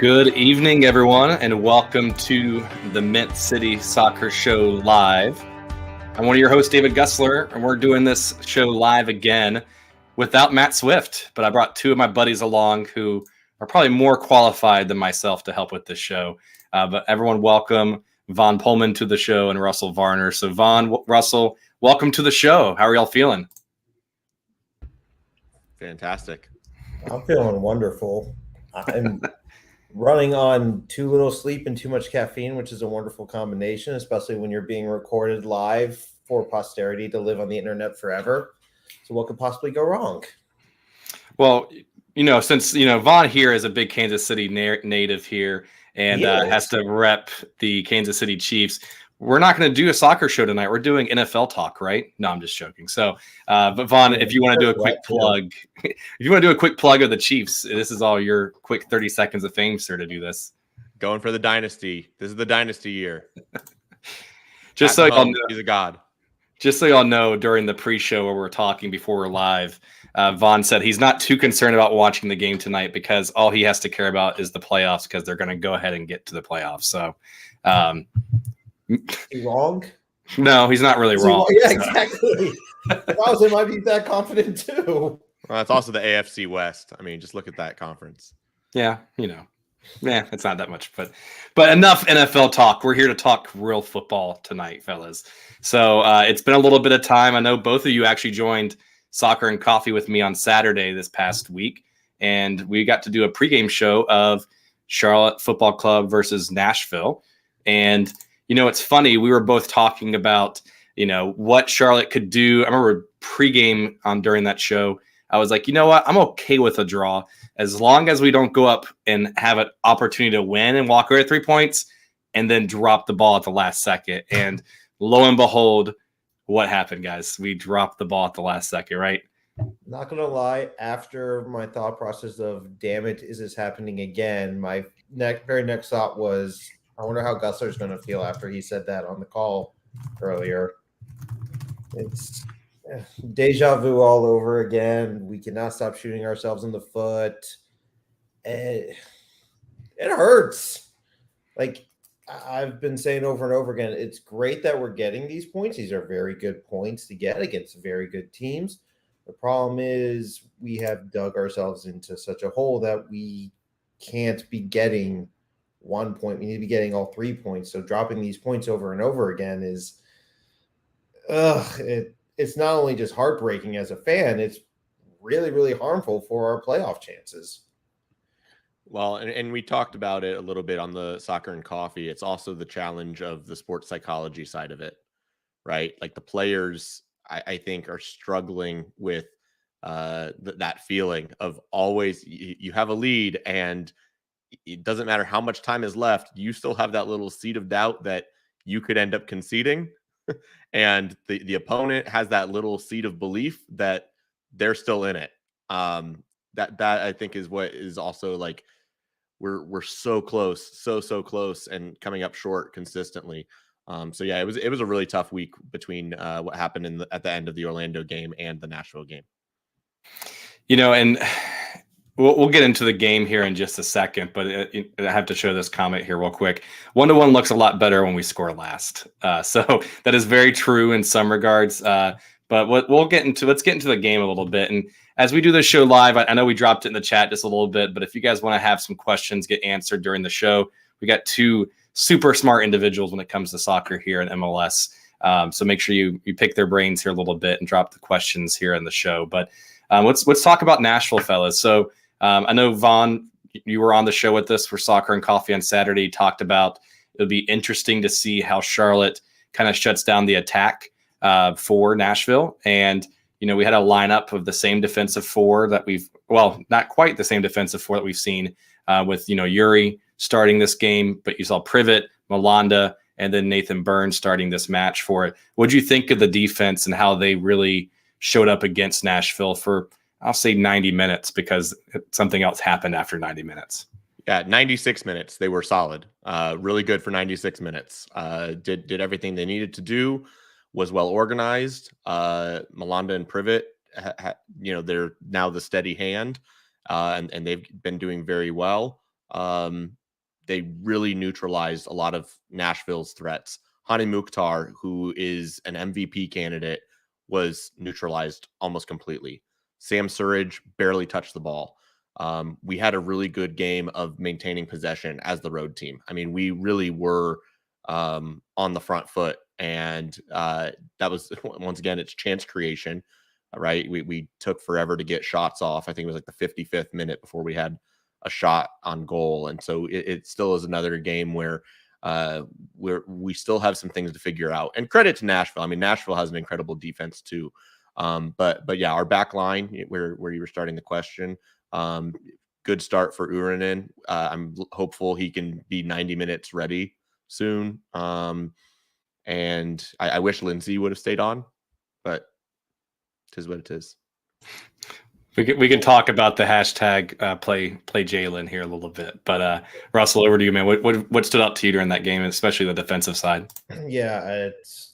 Good evening, everyone, and welcome to the Mint City Soccer Show Live. I'm one of your hosts, David Gusler, and we're doing this show live again without Matt Swift. But I brought two of my buddies along who are probably more qualified than myself to help with this show. But everyone, welcome Vaughn Pollman to the show and Russell Varner. So Vaughn, Russell, welcome to the show. How are y'all feeling? Fantastic. I'm feeling wonderful. I'm running on too little sleep and too much caffeine, which is a wonderful combination, especially when you're being recorded live for posterity to live on the internet forever. So what could possibly go wrong? Well, since, Vaughn here is a big Kansas City native here and has to rep the Kansas City Chiefs. We're not going to do a soccer show tonight. We're doing NFL talk, right? No, I'm just joking. So, but Vaughn, if you want to do a quick plug, of the Chiefs, this is all your quick 30 seconds of fame, sir, to do this. Going for the dynasty. This is the dynasty year. Just so y'all know, he's a god. Just so y'all know, during the pre-show where we're talking before we're live, Vaughn said he's not too concerned about watching the game tonight because all he has to care about is the playoffs because they're going to go ahead and get to the playoffs. So, he wrong? No, he's not really wrong. Yeah, exactly. If I was him, I'd be that confident too. Well, it's also the AFC West. I mean, just look at that conference. Yeah, it's not that much, but enough NFL talk. We're here to talk real football tonight, fellas. So it's been a little bit of time. I know both of you actually joined Soccer and Coffee with me on Saturday this past week, and we got to do a pregame show of Charlotte Football Club versus Nashville. And it's funny. We were both talking about, what Charlotte could do. I remember pregame during that show. I was like, you know what? I'm okay with a draw as long as we don't go up and have an opportunity to win and walk away with 3 points and then drop the ball at the last second. And lo and behold, what happened, guys? We dropped the ball at the last second, right? Not going to lie. After my thought process of, damn it, is this happening again? My very next thought was, I wonder how Gusler is going to feel after he said that on the call earlier. It's deja vu all over again. We cannot stop shooting ourselves in the foot. It hurts. Like I've been saying over and over again, it's great that we're getting these points. These are very good points to get against very good teams. The problem is we have dug ourselves into such a hole that we can't be getting 1 point. We need to be getting all 3 points. So dropping these points over and over again is, it's not only just heartbreaking as a fan, it's really, really harmful for our playoff chances. Well, and we talked about it a little bit on the Soccer and Coffee. It's also the challenge of the sports psychology side of it, right? Like the players, I think, are struggling with that feeling of always you have a lead and it doesn't matter how much time is left. You still have that little seed of doubt that you could end up conceding. And the opponent has that little seed of belief that they're still in it. That I think is what is also like, we're so close, so close and coming up short consistently. So yeah, it was a really tough week between what happened at the end of the Orlando game and the Nashville game. And we'll get into the game here in just a second, but I have to show this comment here real quick. 1-1 looks a lot better when we score last. So that is very true in some regards. But let's get into the game a little bit. And as we do this show live, I know we dropped it in the chat just a little bit, but if you guys want to have some questions get answered during the show, we got two super smart individuals when it comes to soccer here in MLS. So make sure you pick their brains here a little bit and drop the questions here in the show. But let's talk about Nashville, fellas. So I know, Vaughn, you were on the show with us for Soccer and Coffee on Saturday. Talked about it would be interesting to see how Charlotte kind of shuts down the attack for Nashville. And, we had a lineup of the same defensive four that not quite the same defensive four that we've seen with, Yuri starting this game, but you saw Privet, Malanda, and then Nathan Burns starting this match for it. What do you think of the defense and how they really showed up against Nashville for, I'll say 90 minutes because something else happened after 90 minutes. Yeah, 96 minutes. They were solid. Really good for 96 minutes. Did everything they needed to do, was well organized. Malanda and Privet, they're now the steady hand, and they've been doing very well. they really neutralized a lot of Nashville's threats. Hani Mukhtar, who is an MVP candidate, was neutralized almost completely. Sam Surridge barely touched the ball. We had a really good game of maintaining possession as the road team. I mean, we really were on the front foot, and that was, once again, it's chance creation, right? We took forever to get shots off. I think it was like the 55th minute before we had a shot on goal, and so it still is another game where we still have some things to figure out. And credit to Nashville. I mean, Nashville has an incredible defense too. But yeah, our back line, where you were starting the question, good start for Uranen. I'm hopeful he can be 90 minutes ready soon. And I wish Lindsay would have stayed on, but it is what it is. We can talk about the hashtag play Jalen here a little bit, but Russell, over to you, man. What stood out to you during that game, especially the defensive side? Yeah, it's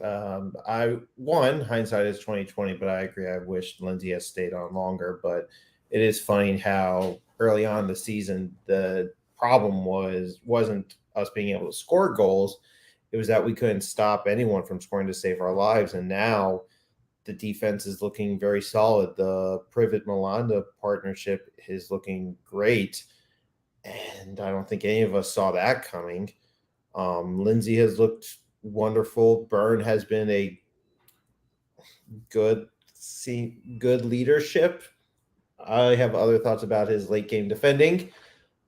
hindsight is 2020, but I agree. I wish Lindsay had stayed on longer, but it is funny how early on in the season the problem wasn't us being able to score goals; it was that we couldn't stop anyone from scoring to save our lives, and now the defense is looking very solid. The Privet-Malanda partnership is looking great, and I don't think any of us saw that coming. Lindsay has looked wonderful. Byrne has been a good leadership. I have other thoughts about his late game defending,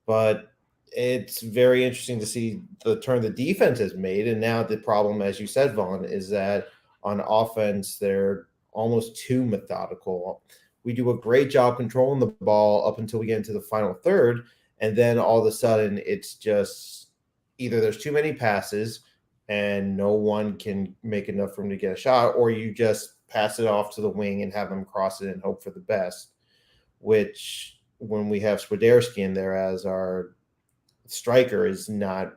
but it's very interesting to see the turn the defense has made. And now the problem, as you said, Vaughn, is that on offense, they're almost too methodical. We do a great job controlling the ball up until we get into the final third. And then all of a sudden, it's just either there's too many passes and no one can make enough room to get a shot, or you just pass it off to the wing and have them cross it and hope for the best, which when we have Swiderski in there as our striker is not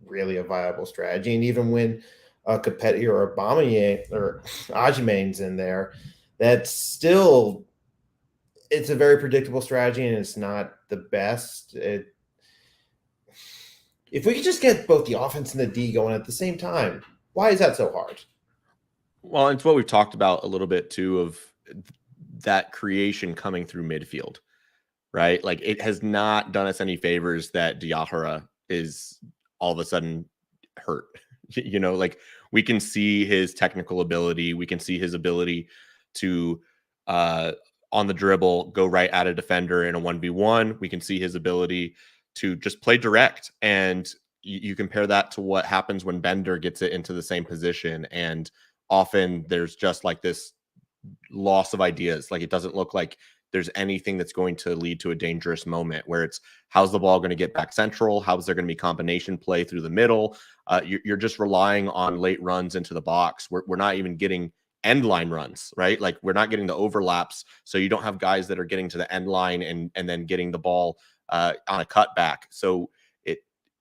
really a viable strategy. And even when Capeti or Aubameyang or Ajimane's in there, that's still, it's a very predictable strategy and it's not the best. If we could just get both the offense and the D going at the same time, why is that so hard? Well, it's what we've talked about a little bit too, of that creation coming through midfield, right? Like, it has not done us any favors that Diawara is all of a sudden hurt. You know, like, we can see his technical ability. We can see his ability to, on the dribble, go right at a defender in a 1v1. We can see his ability to just play direct. And you compare that to what happens when Bender gets it into the same position. And often there's just like this loss of ideas. Like, it doesn't look like there's anything that's going to lead to a dangerous moment, where it's, how's the ball going to get back central? How's there going to be combination play through the middle? You're just relying on late runs into the box. We're not even getting end line runs, right? Like, we're not getting the overlaps. So you don't have guys that are getting to the end line and then getting the ball on a cutback. So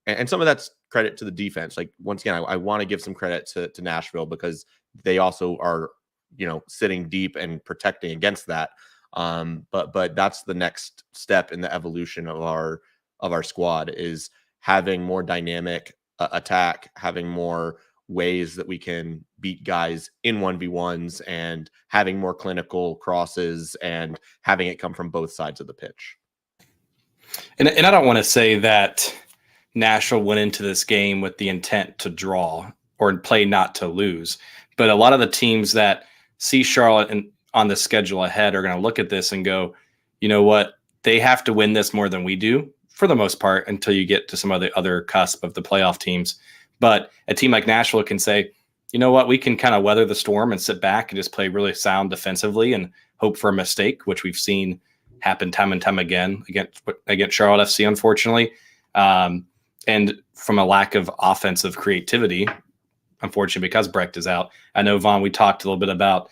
and some of that's credit to the defense. Like, once again, I want to give some credit to Nashville, because they also are, sitting deep and protecting against that. But that's the next step in the evolution of our squad, is having more dynamic attack, having more ways that we can beat guys in 1v1s, and having more clinical crosses, and having it come from both sides of the pitch. And I don't want to say that Nashville went into this game with the intent to draw or play not to lose, but a lot of the teams that see Charlotte on the schedule ahead are going to look at this and go, you know what, they have to win this more than we do for the most part, until you get to some of the other cusp of the playoff teams. But a team like Nashville can say, you know what, we can kind of weather the storm and sit back and just play really sound defensively and hope for a mistake, which we've seen happen time and time again against Charlotte FC, unfortunately. And from a lack of offensive creativity, unfortunately, because Brecht is out. I know, Vaughn, we talked a little bit about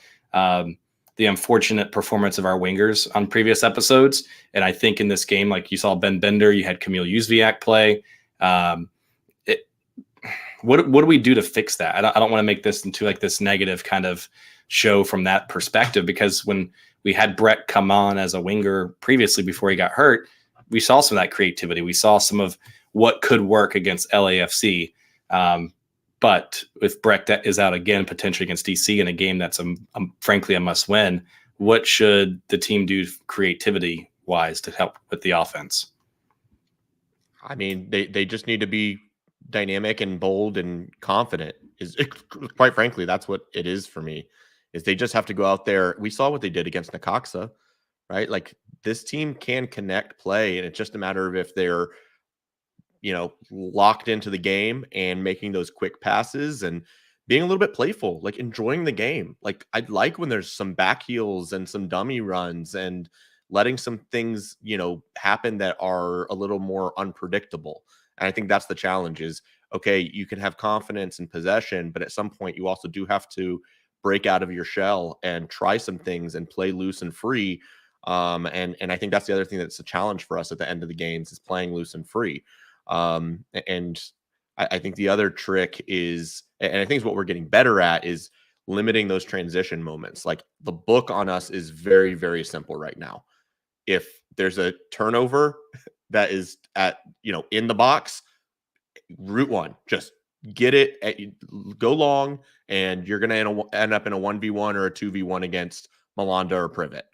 the unfortunate performance of our wingers on previous episodes. And I think in this game, like, you saw Ben Bender, you had Kamil Jóźwiak play. What do we do to fix that? I don't want to make this into like this negative kind of show from that perspective, because when we had Brett come on as a winger previously before he got hurt, we saw some of that creativity. We saw some of what could work against LAFC. But if Brecht is out again, potentially against DC in a game that's frankly a must win, what should the team do creativity wise to help with the offense? I mean, they just need to be dynamic and bold and confident. Quite frankly, that's what it is for me. Is they just have to go out there. We saw what they did against Necaxa, right? Like, this team can connect play, and it's just a matter of if they're, locked into the game and making those quick passes and being a little bit playful, like enjoying the game. Like, I'd like when there's some back heels and some dummy runs and letting some things, happen that are a little more unpredictable. And I think that's the challenge is, okay, you can have confidence in possession, but at some point you also do have to break out of your shell and try some things and play loose and free. And I think that's the other thing that's a challenge for us at the end of the games is playing loose and free. And I think the other trick is, and I think is what we're getting better at, is limiting those transition moments. Like, the book on us is very, very simple right now. If there's a turnover that is in the box, route one, just get it, go long, and you're going to end up in a 1v1 or a 2v1 against Malanda or Privet.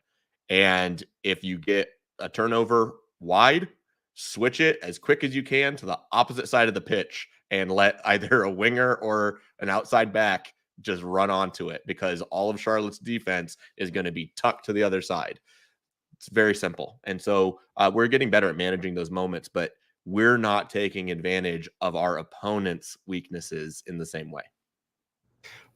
And if you get a turnover wide, switch it as quick as you can to the opposite side of the pitch and let either a winger or an outside back just run onto it, because all of Charlotte's defense is going to be tucked to the other side. It's very simple. And so we're getting better at managing those moments, but we're not taking advantage of our opponent's weaknesses in the same way.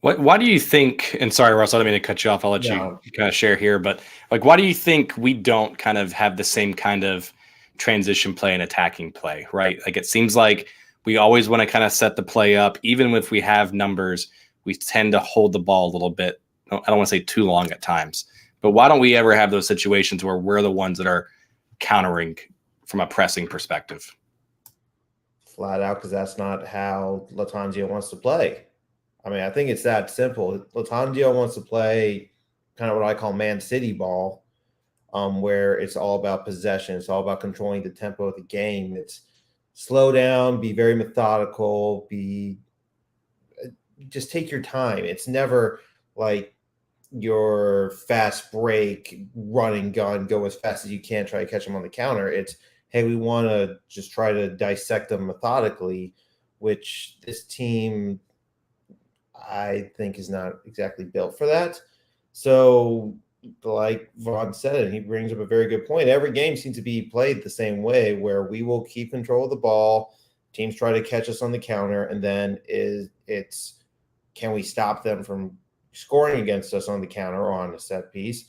Why do you think, and sorry, Russ, I don't mean to cut you off. I'll let you kind of share here, but like, why do you think we don't kind of have the same kind of transition play and attacking play, right? Like, it seems like we always want to kind of set the play up. Even if we have numbers, we tend to hold the ball a little bit. I don't want to say too long at times, but why don't we ever have those situations where we're the ones that are countering from a pressing perspective? Flat out, because that's not how Lattanzio wants to play. I mean, I think it's that simple. Lattanzio wants to play kind of what I call Man City ball, where it's all about possession. It's all about controlling the tempo of the game. It's slow down, be very methodical, just take your time. It's never like your fast break, run and gun, go as fast as you can, try to catch them on the counter. It's, hey, we want to just try to dissect them methodically, which this team, I think, is not exactly built for that. So, like Vaughn said, and he brings up a very good point, every game seems to be played the same way, where we will keep control of the ball, teams try to catch us on the counter, and then it's can we stop them from scoring against us on the counter or on a set piece,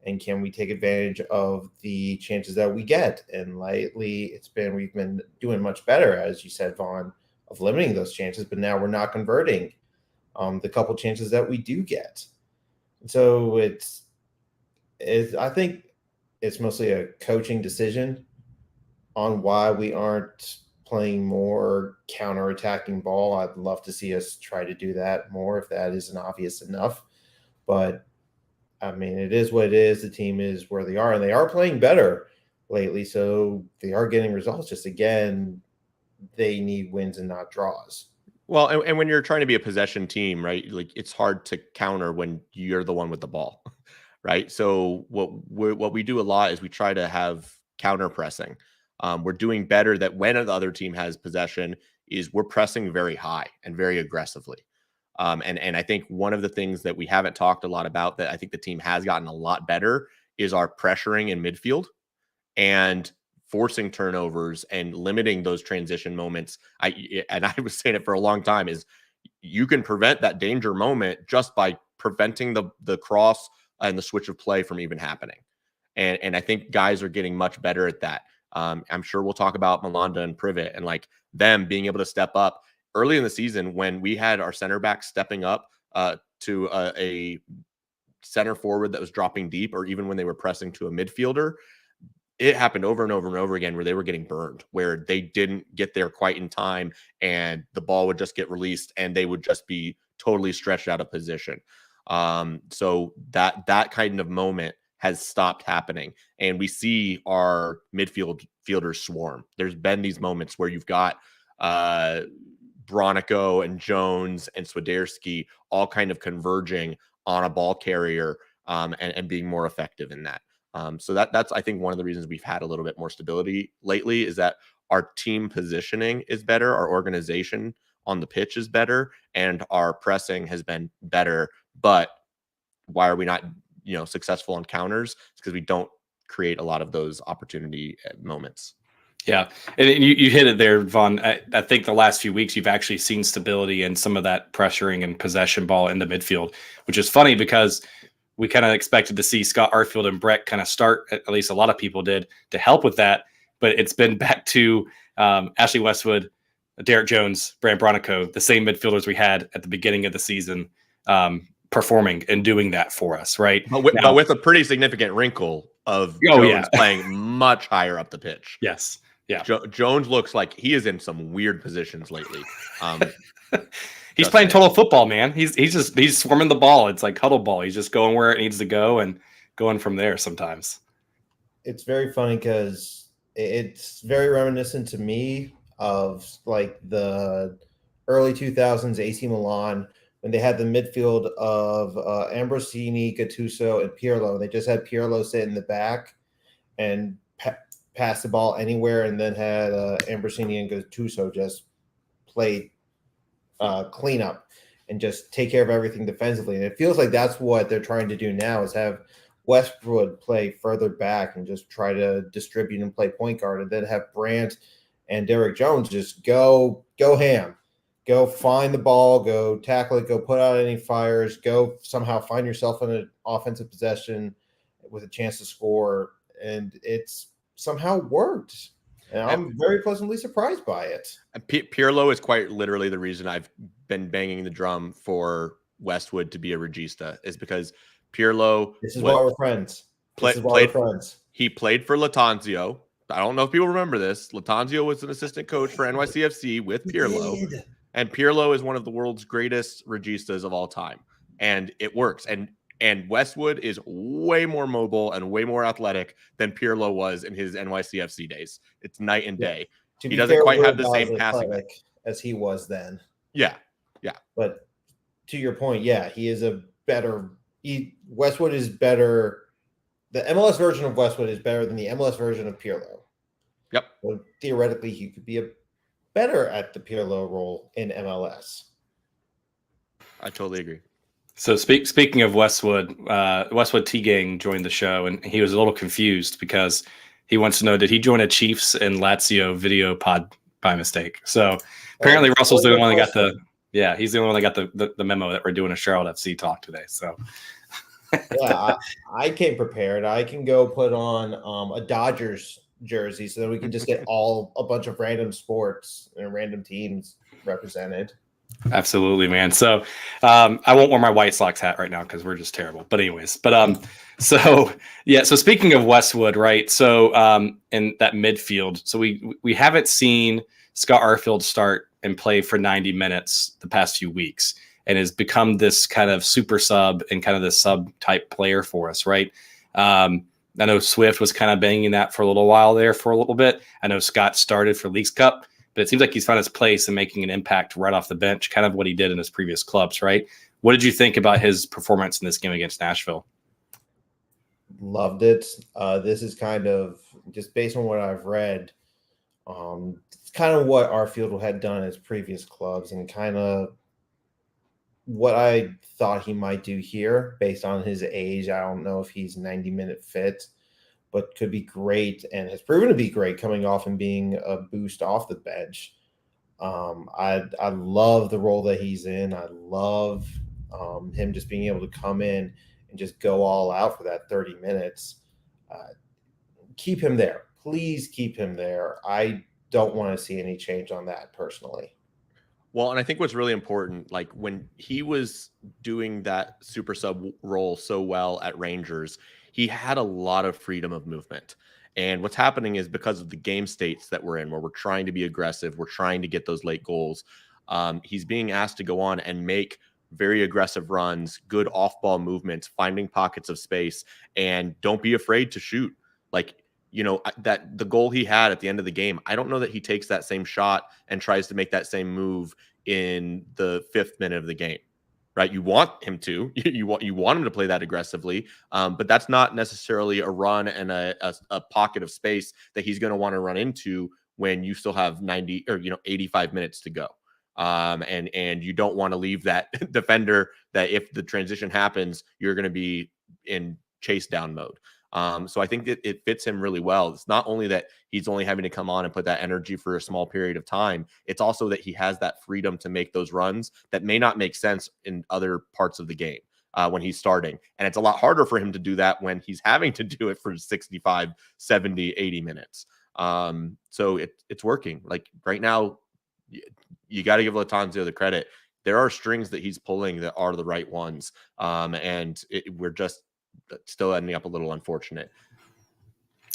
and can we take advantage of the chances that we get? And lately, we've been doing much better, as you said, Vaughn, of limiting those chances, but now we're not converting the couple chances that we do get. So I think it's mostly a coaching decision on why we aren't playing more counter-attacking ball. I'd love to see us try to do that more if that isn't obvious enough. But, I mean, it is what it is. The team is where they are, and they are playing better lately, so they are getting results. Just, again, they need wins and not draws. Well, and when you're trying to be a possession team, right, like, it's hard to counter when you're the one with the ball, right? So what we do a lot is we try to have counter pressing. We're doing better that when the other team has possession is we're pressing very high and very aggressively. And I think one of the things that we haven't talked a lot about that I think the team has gotten a lot better is our pressuring in midfield and forcing turnovers and limiting those transition moments. I was saying it for a long time, is you can prevent that danger moment just by preventing the cross and the switch of play from even happening. And I think guys are getting much better at that. I'm sure we'll talk about Malanda and Privet and like them being able to step up early in the season when we had our center back stepping up to a center forward that was dropping deep, or even when they were pressing to a midfielder. It happened over and over and over again where they were getting burned, where they didn't get there quite in time and the ball would just get released and they would just be totally stretched out of position. So that kind of moment has stopped happening. And we see our fielders swarm. There's been these moments where you've got Bronico and Jones and Swiderski all kind of converging on a ball carrier and being more effective in that. So that's, I think, one of the reasons we've had a little bit more stability lately is that our team positioning is better. Our organization on the pitch is better, and our pressing has been better. But why are we not, successful on counters? It's because we don't create a lot of those opportunity moments. Yeah, and you hit it there, Vaughn. I think the last few weeks you've actually seen stability in some of that pressuring and possession ball in the midfield, which is funny because we kind of expected to see Scott Arfield and Brett kind of start, at least a lot of people did, to help with that. But it's been back to Ashley Westwood, Derek Jones, Brand Bronico, the same midfielders we had at the beginning of the season, performing and doing that for us, right? But with a pretty significant wrinkle of Jones playing much higher up the pitch. Yes. Yeah. Jones looks like he is in some weird positions lately. He's playing total football, man. He's swarming the ball. It's like huddle ball. He's just going where it needs to go and going from there sometimes. It's very funny because it's very reminiscent to me of like the early 2000s AC Milan when they had the midfield of Ambrosini, Gattuso, and Pirlo. They just had Pirlo sit in the back and pass the ball anywhere, and then had Ambrosini and Gattuso just play cleanup and just take care of everything defensively. And it feels like that's what they're trying to do now, is have Westwood play further back and just try to distribute and play point guard, and then have Brandt and Derek Jones just go ham. Go find the ball, go tackle it, go put out any fires, go somehow find yourself in an offensive possession with a chance to score. And it's somehow worked. And I'm very pleasantly surprised by it. Pirlo is quite literally the reason I've been banging the drum for Westwood to be a regista, is because Pirlo. This is why we're friends. He played for Latanzio. I don't know if people remember this. Latanzio was an assistant coach for NYCFC with Pirlo. And Pirlo is one of the world's greatest registas of all time. And it works. And Westwood is way more mobile and way more athletic than Pirlo was in his NYCFC days. It's night and day. He doesn't quite have the same passing as he was then. Yeah. But to your point, he is a better – Westwood is better – the MLS version of Westwood is better than the MLS version of Pirlo. Yep. So theoretically, he could be better at the Pirlo role in MLS. I totally agree. So speaking of Westwood, Westwood T-Gang joined the show, and he was a little confused because he wants to know, did he join a Chiefs and Lazio video pod by mistake? So apparently Russell's the only one that got he's the only one that got the memo that we're doing a Charlotte FC talk today. So I came prepared. I can go put on a Dodgers jersey so that we can just get a bunch of random sports and random teams represented. Absolutely, man. So I won't wear my White Sox hat right now because we're just terrible. But anyways, so speaking of Westwood, right? So in that midfield, so we haven't seen Scott Arfield start and play for 90 minutes the past few weeks, and has become this kind of super sub and kind of this sub type player for us, right? I know Swift was kind of banging that for a little while there for a little bit. I know Scott started for Leagues Cup, but it seems like he's found his place and making an impact right off the bench, kind of what he did in his previous clubs, right? What did you think about his performance in this game against Nashville? Loved it. This is kind of, just based on what I've read, it's kind of what Arfield had done in his previous clubs and kind of what I thought he might do here based on his age. I don't know if he's 90-minute fit, but could be great and has proven to be great coming off and being a boost off the bench. I love the role that he's in. I love him just being able to come in and just go all out for that 30 minutes. Keep him there. Please keep him there. I don't want to see any change on that personally. Well, and I think what's really important, like when he was doing that super sub role so well at Rangers, he had a lot of freedom of movement. And what's happening is because of the game states that we're in, where we're trying to be aggressive, we're trying to get those late goals, he's being asked to go on and make very aggressive runs, good off-ball movements, finding pockets of space, and don't be afraid to shoot. Like, that the goal he had at the end of the game, I don't know that he takes that same shot and tries to make that same move in the 5th minute of the game. Right, you want him to, you want him to play that aggressively, but that's not necessarily a run and a pocket of space that he's going to want to run into when you still have 90 or 85 minutes to go, and you don't want to leave that defender that if the transition happens, you're going to be in chase down mode. So I think it fits him really well. It's not only that he's only having to come on and put that energy for a small period of time. It's also that he has that freedom to make those runs that may not make sense in other parts of the game when he's starting. And it's a lot harder for him to do that when he's having to do it for 65, 70, 80 minutes. So it's working. Like right now, you got to give Lattanzio the credit. There are strings that he's pulling that are the right ones. And we're just still ending up a little unfortunate.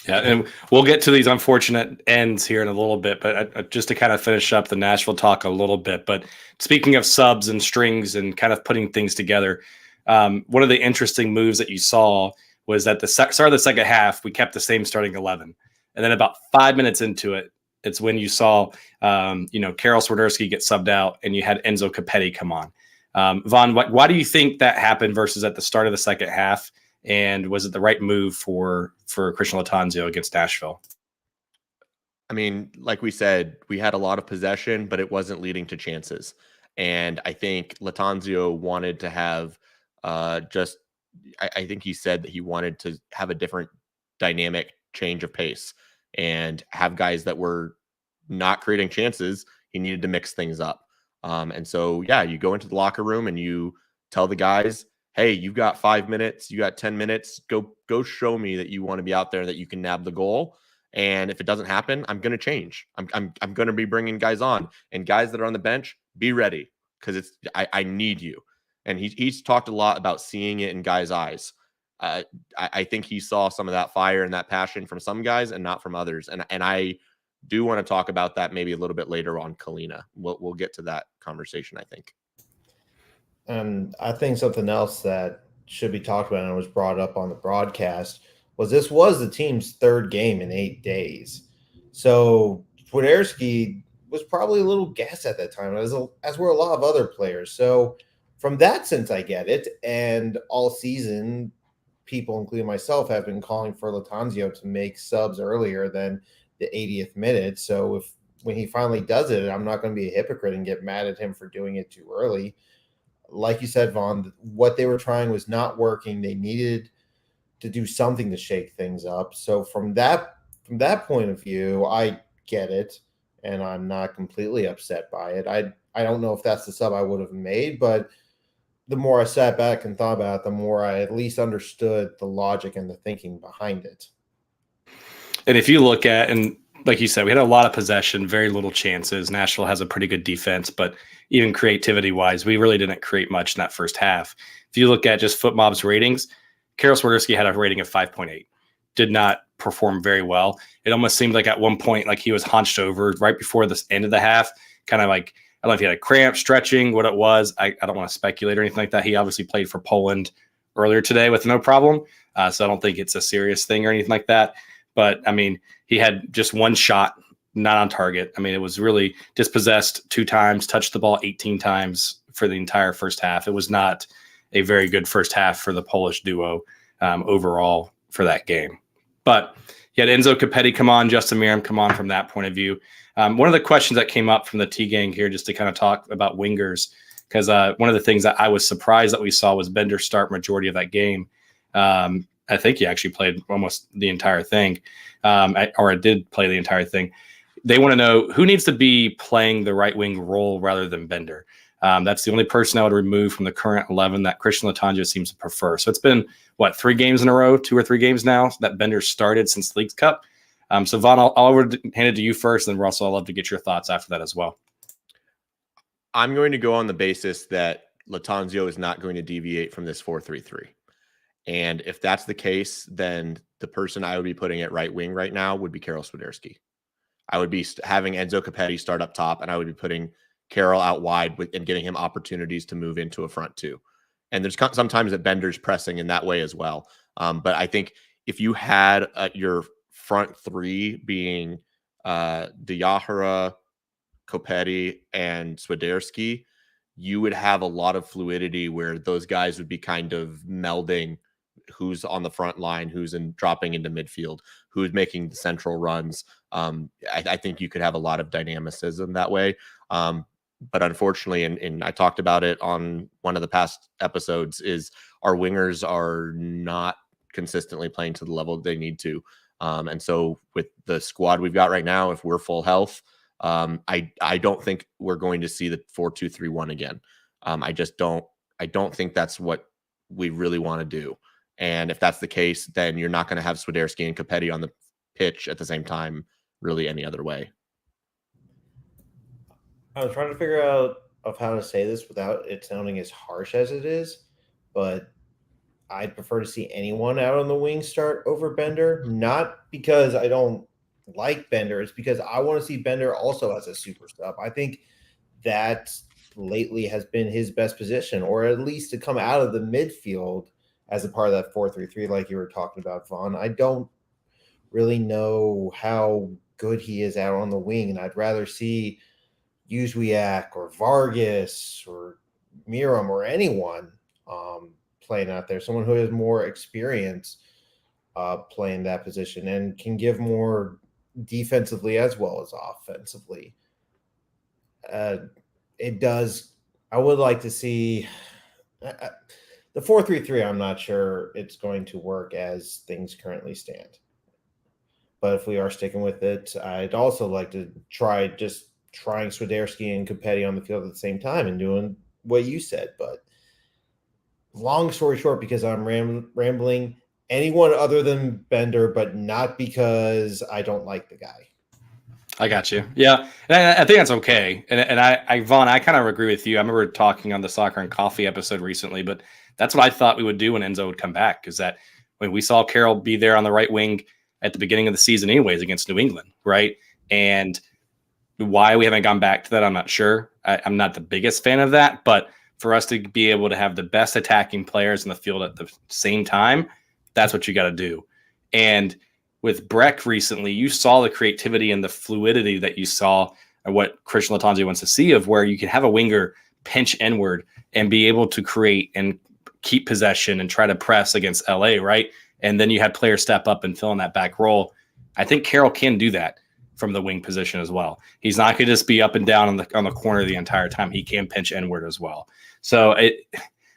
Yeah, and we'll get to these unfortunate ends here in a little bit, but just to kind of finish up the Nashville talk a little bit. But speaking of subs and strings and kind of putting things together, one of the interesting moves that you saw was that the start of the second half, we kept the same starting 11. And then about 5 minutes into it, it's when you saw, Karol Swiderski get subbed out and you had Enzo Capetti come on. Vaughn, why do you think that happened versus at the start of the second half? And was it the right move for Christian Lattanzio against Nashville? I mean, like we said, we had a lot of possession, but it wasn't leading to chances. And I think Lattanzio wanted to have I think he said that he wanted to have a different dynamic change of pace and have guys that were not creating chances. He needed to mix things up. And so, yeah, you go into the locker room and you tell the guys, hey, you've got 5 minutes, you got 10 minutes, go show me that you want to be out there, that you can nab the goal. And if it doesn't happen, I'm going to change. I'm going to be bringing guys on, and guys that are on the bench, be ready, because I need you. And he's talked a lot about seeing it in guys' eyes. I think he saw some of that fire and that passion from some guys and not from others. And I do want to talk about that maybe a little bit later on Kalina. We'll get to that conversation, I think. And I think something else that should be talked about and was brought up on the broadcast was this was the team's 3rd game in 8 days. So Swiderski was probably a little gassed at that time, as were a lot of other players. So from that sense, I get it. And all season, people, including myself, have been calling for Lattanzio to make subs earlier than the 80th minute. So when he finally does it, I'm not going to be a hypocrite and get mad at him for doing it too early. Like you said, Vaughn, what they were trying was not working. They needed to do something to shake things up. So from that point of view, I get it, and I'm not completely upset by it. I don't know if that's the sub I would have made, but the more I sat back and thought about it, the more I at least understood the logic and the thinking behind it. And if you look at, and like you said, we had a lot of possession, very little chances. Nashville has a pretty good defense, but even creativity-wise, we really didn't create much in that first half. If you look at just FootMob's ratings, Karol Swiderski had a rating of 5.8. Did not perform very well. It almost seemed like at one point, like he was hunched over right before the end of the half, kind of like, I don't know if he had a cramp, stretching, what it was. I don't want to speculate or anything like that. He obviously played for Poland earlier today with no problem, so I don't think it's a serious thing or anything like that. But, I mean, he had just one shot, not on target. I mean, it was really dispossessed 2 times, touched the ball 18 times for the entire first half. It was not a very good first half for the Polish duo overall for that game. But he had Enzo Capetti come on, Justin Meram come on from that point of view. One of the questions that came up from the T-gang here, just to kind of talk about wingers, because one of the things that I was surprised that we saw was Bender start majority of that game. I think he actually played almost the entire thing, or did play the entire thing. They want to know who needs to be playing the right wing role rather than Bender. That's the only person I would remove from the current 11 that Christian Lattanzio seems to prefer. So it's been, 3 games in a row, 2 or 3 games now that Bender started since the Leagues Cup. So Vaughn, I'll hand it to you first, and Russell, I'd love to get your thoughts after that as well. I'm going to go on the basis that Lattanzio is not going to deviate from this 4-3-3. And if that's the case, then the person I would be putting at right wing right now would be Karol Swiderski. I would be having Enzo Capetti start up top, and I would be putting Carroll out wide and giving him opportunities to move into a front two. And there's sometimes that Bender's pressing in that way as well. But I think if you had your front three being Deja, Kopetti, and Swiderski, you would have a lot of fluidity where those guys would be kind of melding who's on the front line, who's dropping into midfield, who's making the central runs. I think you could have a lot of dynamicism that way. But unfortunately, and I talked about it on one of the past episodes, is our wingers are not consistently playing to the level they need to. And so with the squad we've got right now, if we're full health, I don't think we're going to see the 4-2-3-1 again. I don't think that's what we really want to do. And if that's the case, then you're not going to have Swiderski and Kopetti on the pitch at the same time, really any other way. I was trying to figure out how to say this without it sounding as harsh as it is, but I'd prefer to see anyone out on the wing start over Bender, not because I don't like Bender. It's because I want to see Bender also as a super sub. I think that lately has been his best position, or at least to come out of the midfield as a part of that 4-3-3 like you were talking about, Vaughn. I don't really know how good he is out on the wing, and I'd rather see Uzwiak or Vargas or Miram or anyone playing out there, someone who has more experience playing that position and can give more defensively as well as offensively. It does. I would like to see the 4-3-3. I'm not sure it's going to work as things currently stand. But if we are sticking with it, I'd also like to trying Swiderski and Kopetti on the field at the same time and doing what you said. But long story short, because I'm rambling, anyone other than Bender, but not because I don't like the guy. I got you. Yeah, and I think that's okay. And I Vaughn, I kind of agree with you. I remember talking on the Soccer and Coffee episode recently, but that's what I thought we would do when Enzo would come back, is that when we saw Carroll be there on the right wing at the beginning of the season anyways against New England, right? And why we haven't gone back to that, I'm not sure. I'm not the biggest fan of that, but for us to be able to have the best attacking players in the field at the same time, that's what you got to do. And with Breck recently, you saw the creativity and the fluidity that you saw and what Christian Latanzi wants to see, of where you can have a winger pinch inward and be able to create and keep possession and try to press against LA, right? And then you had players step up and fill in that back role. I think Carroll can do that from the wing position as well. He's not going to just be up and down on the corner the entire time. He can pinch inward as well. So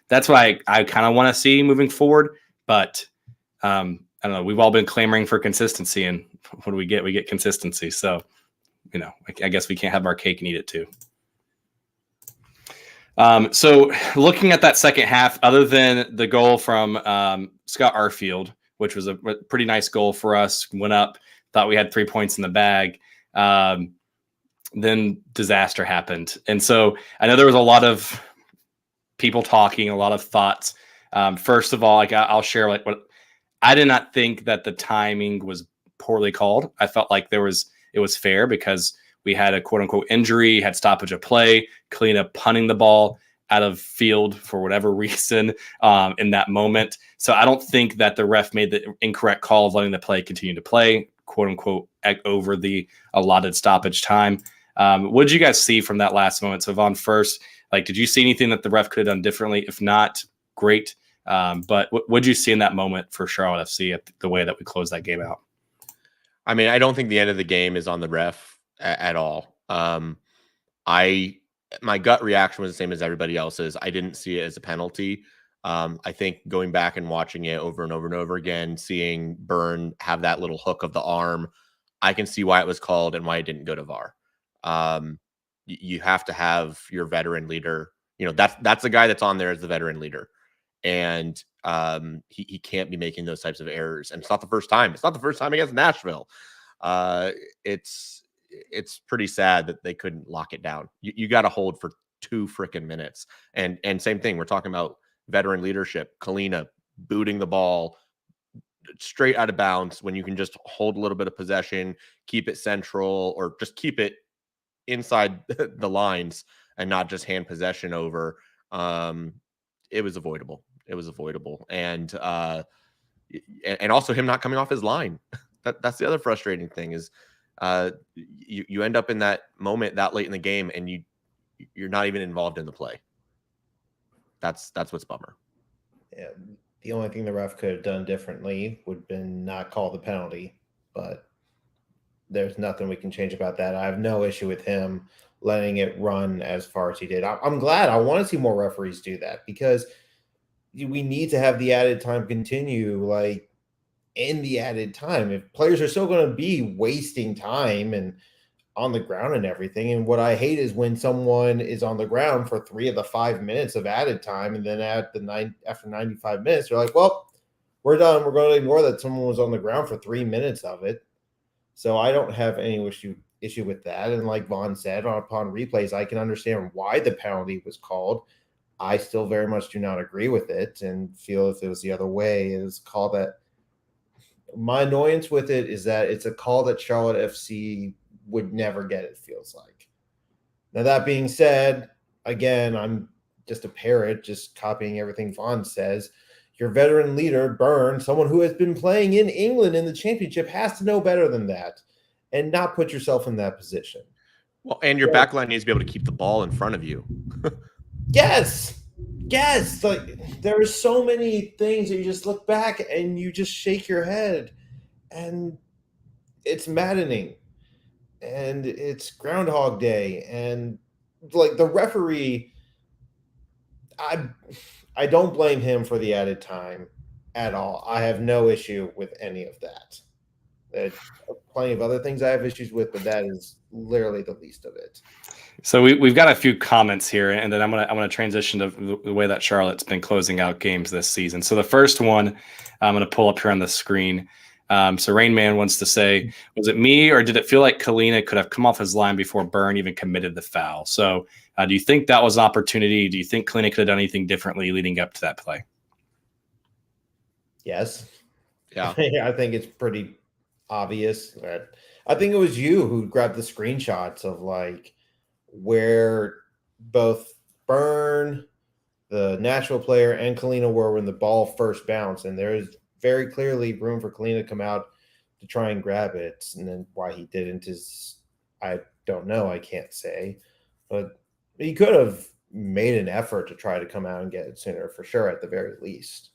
that's why I kind of want to see moving forward. But I don't know. We've all been clamoring for consistency, and what do we get? We get consistency. So, I guess we can't have our cake and eat it too. So looking at that second half, other than the goal from Scott Arfield, which was a pretty nice goal for us, went up, thought we had 3 points in the bag. Then disaster happened. And so I know there was a lot of people talking, a lot of thoughts. First of all, I'll share what I did not think that the timing was poorly called. I felt like it was fair because we had a quote unquote injury, had stoppage of play, Kalina punting the ball out of field for whatever reason in that moment. So I don't think that the ref made the incorrect call of letting the play continue to play, quote unquote, over the allotted stoppage time. What did you guys see from that last moment? So Vaughn first, did you see anything that the ref could have done differently? If not, great. But what did you see in that moment for Charlotte FC at the way that we closed that game out? I mean, I don't think the end of the game is on the ref at all. My gut reaction was the same as everybody else's. I didn't see it as a penalty. I think going back and watching it over and over and over again, seeing Byrne have that little hook of the arm, I can see why it was called and why it didn't go to VAR. You have to have your veteran leader. That's the guy that's on there as the veteran leader. And he can't be making those types of errors. And it's not the first time. It's not the first time against Nashville. It's pretty sad that they couldn't lock it down. You got to hold for 2 freaking minutes. And same thing. We're talking about veteran leadership. Kalina booting the ball straight out of bounds when you can just hold a little bit of possession, keep it central, or just keep it inside the lines and not just hand possession over, it was avoidable. It was avoidable. And also him not coming off his line. That's the other frustrating thing is you end up in that moment that late in the game and you're not even involved in the play. That's what's bummer. Yeah, the only thing the ref could have done differently would have been not call the penalty, but there's nothing we can change about that. I have no issue with him letting it run as far as he did. I'm glad. I want to see more referees do that because we need to have the added time continue, like in the added time. If players are still going to be wasting time and on the ground and everything. And what I hate is when someone is on the ground for 3 of the 5 minutes of added time, and then after 95 minutes, they're like, well, we're done. We're going to ignore that someone was on the ground for 3 minutes of it. So I don't have any issue with that. And like Vaughn said, upon replays, I can understand why the penalty was called. I still very much do not agree with it and feel if it was the other way, it was a call that my annoyance with it is that it's a call that Charlotte FC would never get, it feels like. Now, that being said, again, I'm just a parrot, just copying everything Vaughn says. Your veteran leader, Byrne, someone who has been playing in England in the championship, has to know better than that and not put yourself in that position. Well, and your backline needs to be able to keep the ball in front of you. Yes. Like there are so many things that you just look back and you just shake your head, and it's maddening, and it's Groundhog Day, and like the referee, I don't blame him for the added time at all. I have no issue with any of that. There's plenty of other things I have issues with, but that is literally the least of it. So we've got a few comments here, and then I'm gonna transition to the way that Charlotte's been closing out games this season. So the first one I'm gonna pull up here on the screen. So Rain Man wants to say, was it me or did it feel like Kalina could have come off his line before Byrne even committed the foul? So do you think that was an opportunity? Do you think Kalina could have done anything differently leading up to that play? Yes. Yeah. I think it's pretty obvious that I think it was you who grabbed the screenshots of like where both Byrne, the Nashville player, and Kalina were when the ball first bounced, and there is very clearly room for Kalina to come out to try and grab it. And then why he didn't is I don't know. I can't say, but he could have made an effort to try to come out and get it sooner for sure, at the very least.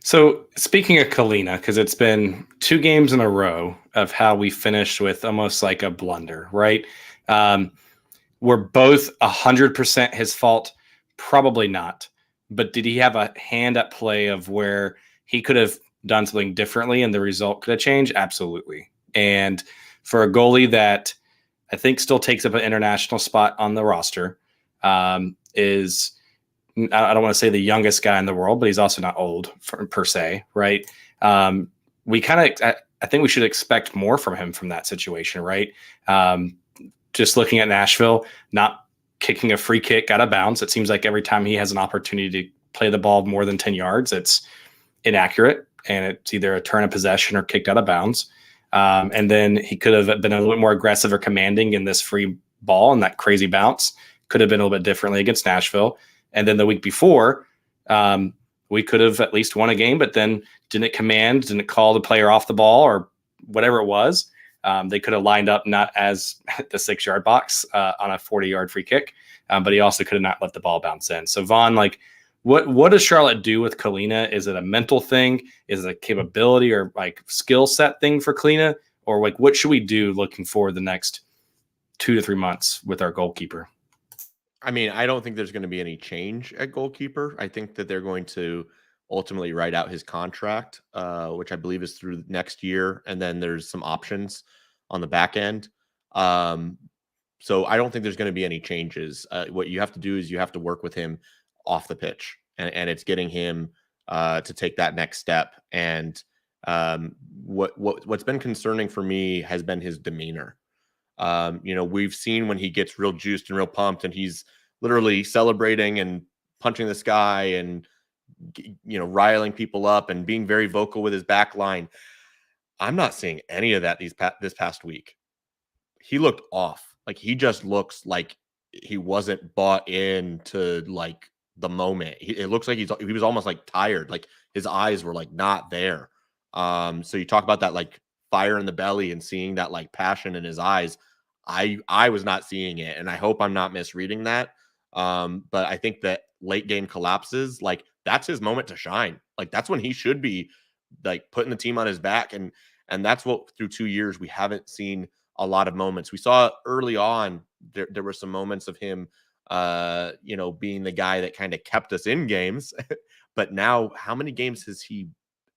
So speaking of Kalina, because it's been 2 games in a row of how we finished with almost like a blunder, right? Were both 100% his fault? Probably not. But did he have a hand at play of where he could have done something differently and the result could have changed? Absolutely. And for a goalie that I think still takes up an international spot on the roster, is, I don't want to say the youngest guy in the world, but he's also not old per se, right? We kind of, I think we should expect more from him from that situation, right? Just looking at Nashville, not kicking a free kick out of bounds. It seems like every time he has an opportunity to play the ball more than 10 yards, it's inaccurate, and it's either a turn of possession or kicked out of bounds. And then he could have been a little bit more aggressive or commanding in this free ball, and that crazy bounce could have been a little bit differently against Nashville. And then the week before, we could have at least won a game, but then didn't command, didn't call the player off the ball or whatever it was. They could have lined up not as the 6-yard box on a 40-yard free kick, but he also could have not let the ball bounce in. So Vaughn, like, what does Charlotte do with Kalina? Is it a mental thing? Is it a capability or like skill set thing for Kalina? Or like, what should we do looking forward the next 2 to 3 months with our goalkeeper? I mean, I don't think there's going to be any change at goalkeeper. I think that they're going to ultimately write out his contract, which I believe is through next year. And then there's some options on the back end. So I don't think there's going to be any changes. What you have to do is you have to work with him off the pitch, and it's getting him to take that next step. And what's been concerning for me has been his demeanor. We've seen when he gets real juiced and real pumped and he's literally celebrating and punching the sky and, riling people up and being very vocal with his back line. I'm not seeing any of that this past week. he looked off. Like he just looks like he wasn't bought into like the moment. It looks like he was almost like tired. Like his eyes were like not there. So you talk about that like fire in the belly and seeing that like passion in his eyes. I was not seeing it, and I hope I'm not misreading that. But I think that late game collapses, like that's his moment to shine. Like that's when he should be like putting the team on his back, and that's what through 2 years we haven't seen a lot of moments. We saw early on there were some moments of him, being the guy that kind of kept us in games. But now, how many games has he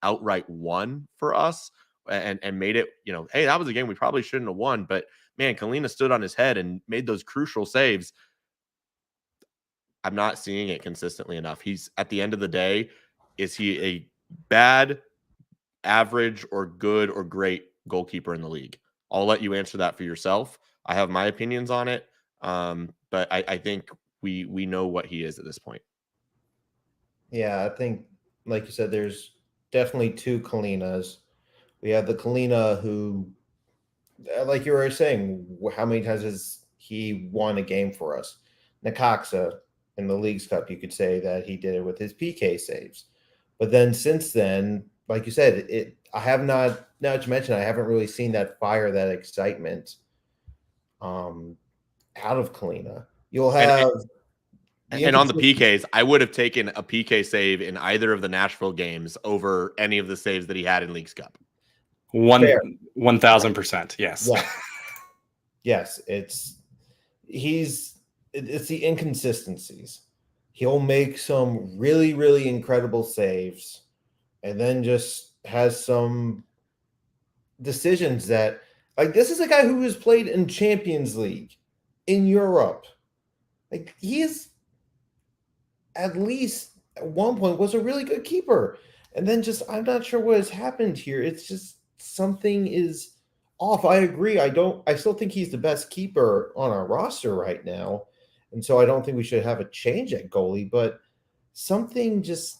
outright won for us and made it? Hey, that was a game we probably shouldn't have won, but man, Kalina stood on his head and made those crucial saves. I'm not seeing it consistently enough. He's at the end of the day, is he a bad, average, or good or great goalkeeper in the league? I'll let you answer that for yourself. I have my opinions on it, but I think we know what he is at this point. Yeah, I think, like you said, there's definitely two Kalinas. We have the Kalina who, like you were saying, how many times has he won a game for us? Necaxa in the Leagues Cup, you could say that he did it with his PK saves. But then since then, like you said, I have not, now that you mention, I haven't really seen that fire, that excitement out of Kalina. You'll have and on the PKs, I would have taken a PK save in either of the Nashville games over any of the saves that he had in Leagues Cup. 1,000%. Yes. Yeah. Yes. It's the inconsistencies. He'll make some really, really incredible saves and then just has some decisions that, like, this is a guy who has played in Champions League in Europe. Like, he is at least at one point was a really good keeper. And then just, I'm not sure what has happened here. It's just something is off. I agree. I still think he's the best keeper on our roster right now. And so I don't think we should have a change at goalie, but something just,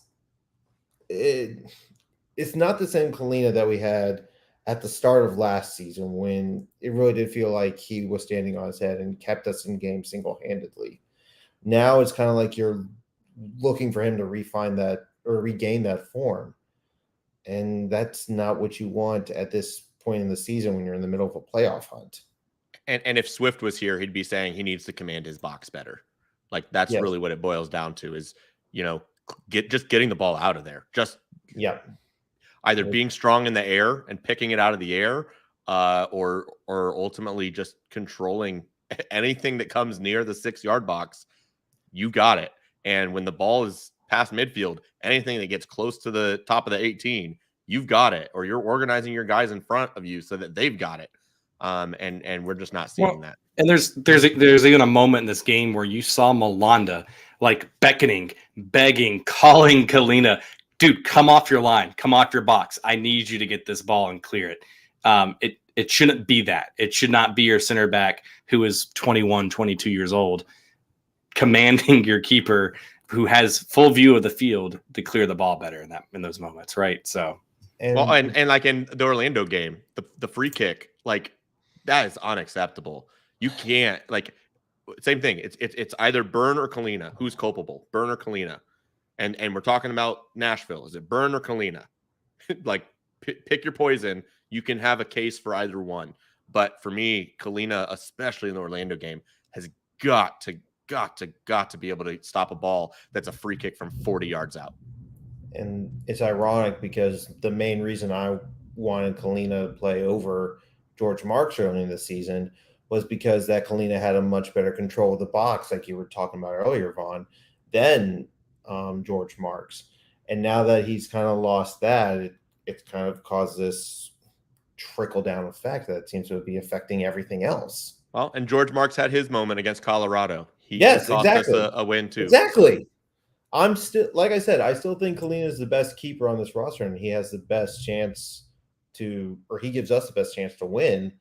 it's not the same Kalina that we had at the start of last season when it really did feel like he was standing on his head and kept us in games single-handedly. Now it's kind of like you're looking for him to refine that or regain that form. And that's not what you want at this point in the season when you're in the middle of a playoff hunt. And if Swift was here, he'd be saying he needs to command his box better. Like that's really what it boils down to is, getting the ball out of there. Just either being strong in the air and picking it out of the air, or ultimately just controlling anything that comes near the 6-yard box. You got it. And when the ball is past midfield, anything that gets close to the top of the 18, you've got it, or you're organizing your guys in front of you so that they've got it. And we're just not seeing that. And there's even a moment in this game where you saw Malanda like beckoning, begging, calling Kalina, dude, come off your line, come off your box. I need you to get this ball and clear it. It shouldn't be that. It should not be your center back who is 21, 22 years old commanding your keeper who has full view of the field to clear the ball better in those moments, right? So, and like in the Orlando game, the free kick, like that is unacceptable. You can't, like, same thing. It's either Burn or Kalina. Who's culpable, Burn or Kalina? And we're talking about Nashville. Is it Burn or Kalina? Like, pick your poison. You can have a case for either one. But for me, Kalina, especially in the Orlando game, has got to be able to stop a ball that's a free kick from 40 yards out. And it's ironic because the main reason I wanted Kalina to play over George Marks early in the season was because that Kalina had a much better control of the box, like you were talking about earlier, Vaughn, than George Marks. And now that he's kind of lost that, it's kind of caused this trickle-down effect that seems to be affecting everything else. Well, and George Marks had his moment against Colorado. He cost us a win too. Exactly. I'm still, like I said, I still think Kalina is the best keeper on this roster, and he has the best chance to, or he gives us the best chance to win.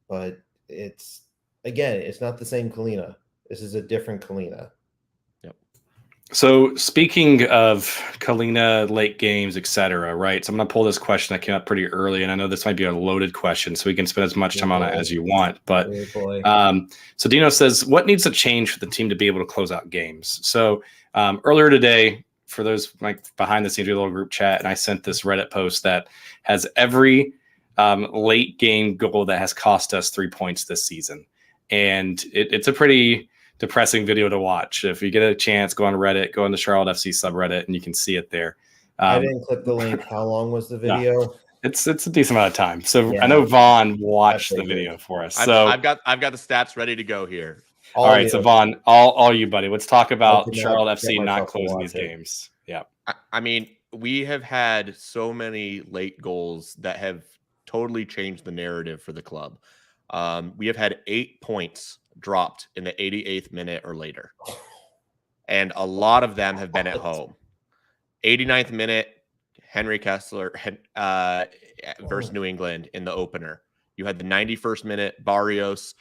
But it's not the same Kalina. This is a different Kalina. Yep. So speaking of Kalina late games, etc., right? So I'm going to pull this question that came up pretty early, and I know this might be a loaded question, so we can spend as much time on it as you want. But so Dino says, what needs to change for the team to be able to close out games? So earlier today, for those like behind the scenes, we had a little group chat, and I sent this Reddit post that has every late game goal that has cost us 3 points this season, and it's a pretty depressing video to watch. If you get a chance, go on Reddit, go on the Charlotte FC subreddit, and you can see it there. I didn't click the link. How long was the video? No, it's a decent amount of time. So I know Vaughn watched the video for us. So I've got the stats ready to go here. All right, so Vaughn, all you, buddy. Let's talk about Charlotte FC not closing these games. Yeah. I mean, we have had so many late goals that have totally changed the narrative for the club. We have had 8 points dropped in the 88th minute or later. And a lot of them have been at home. 89th minute, Henry Gusler versus New England in the opener. You had the 91st minute Barrios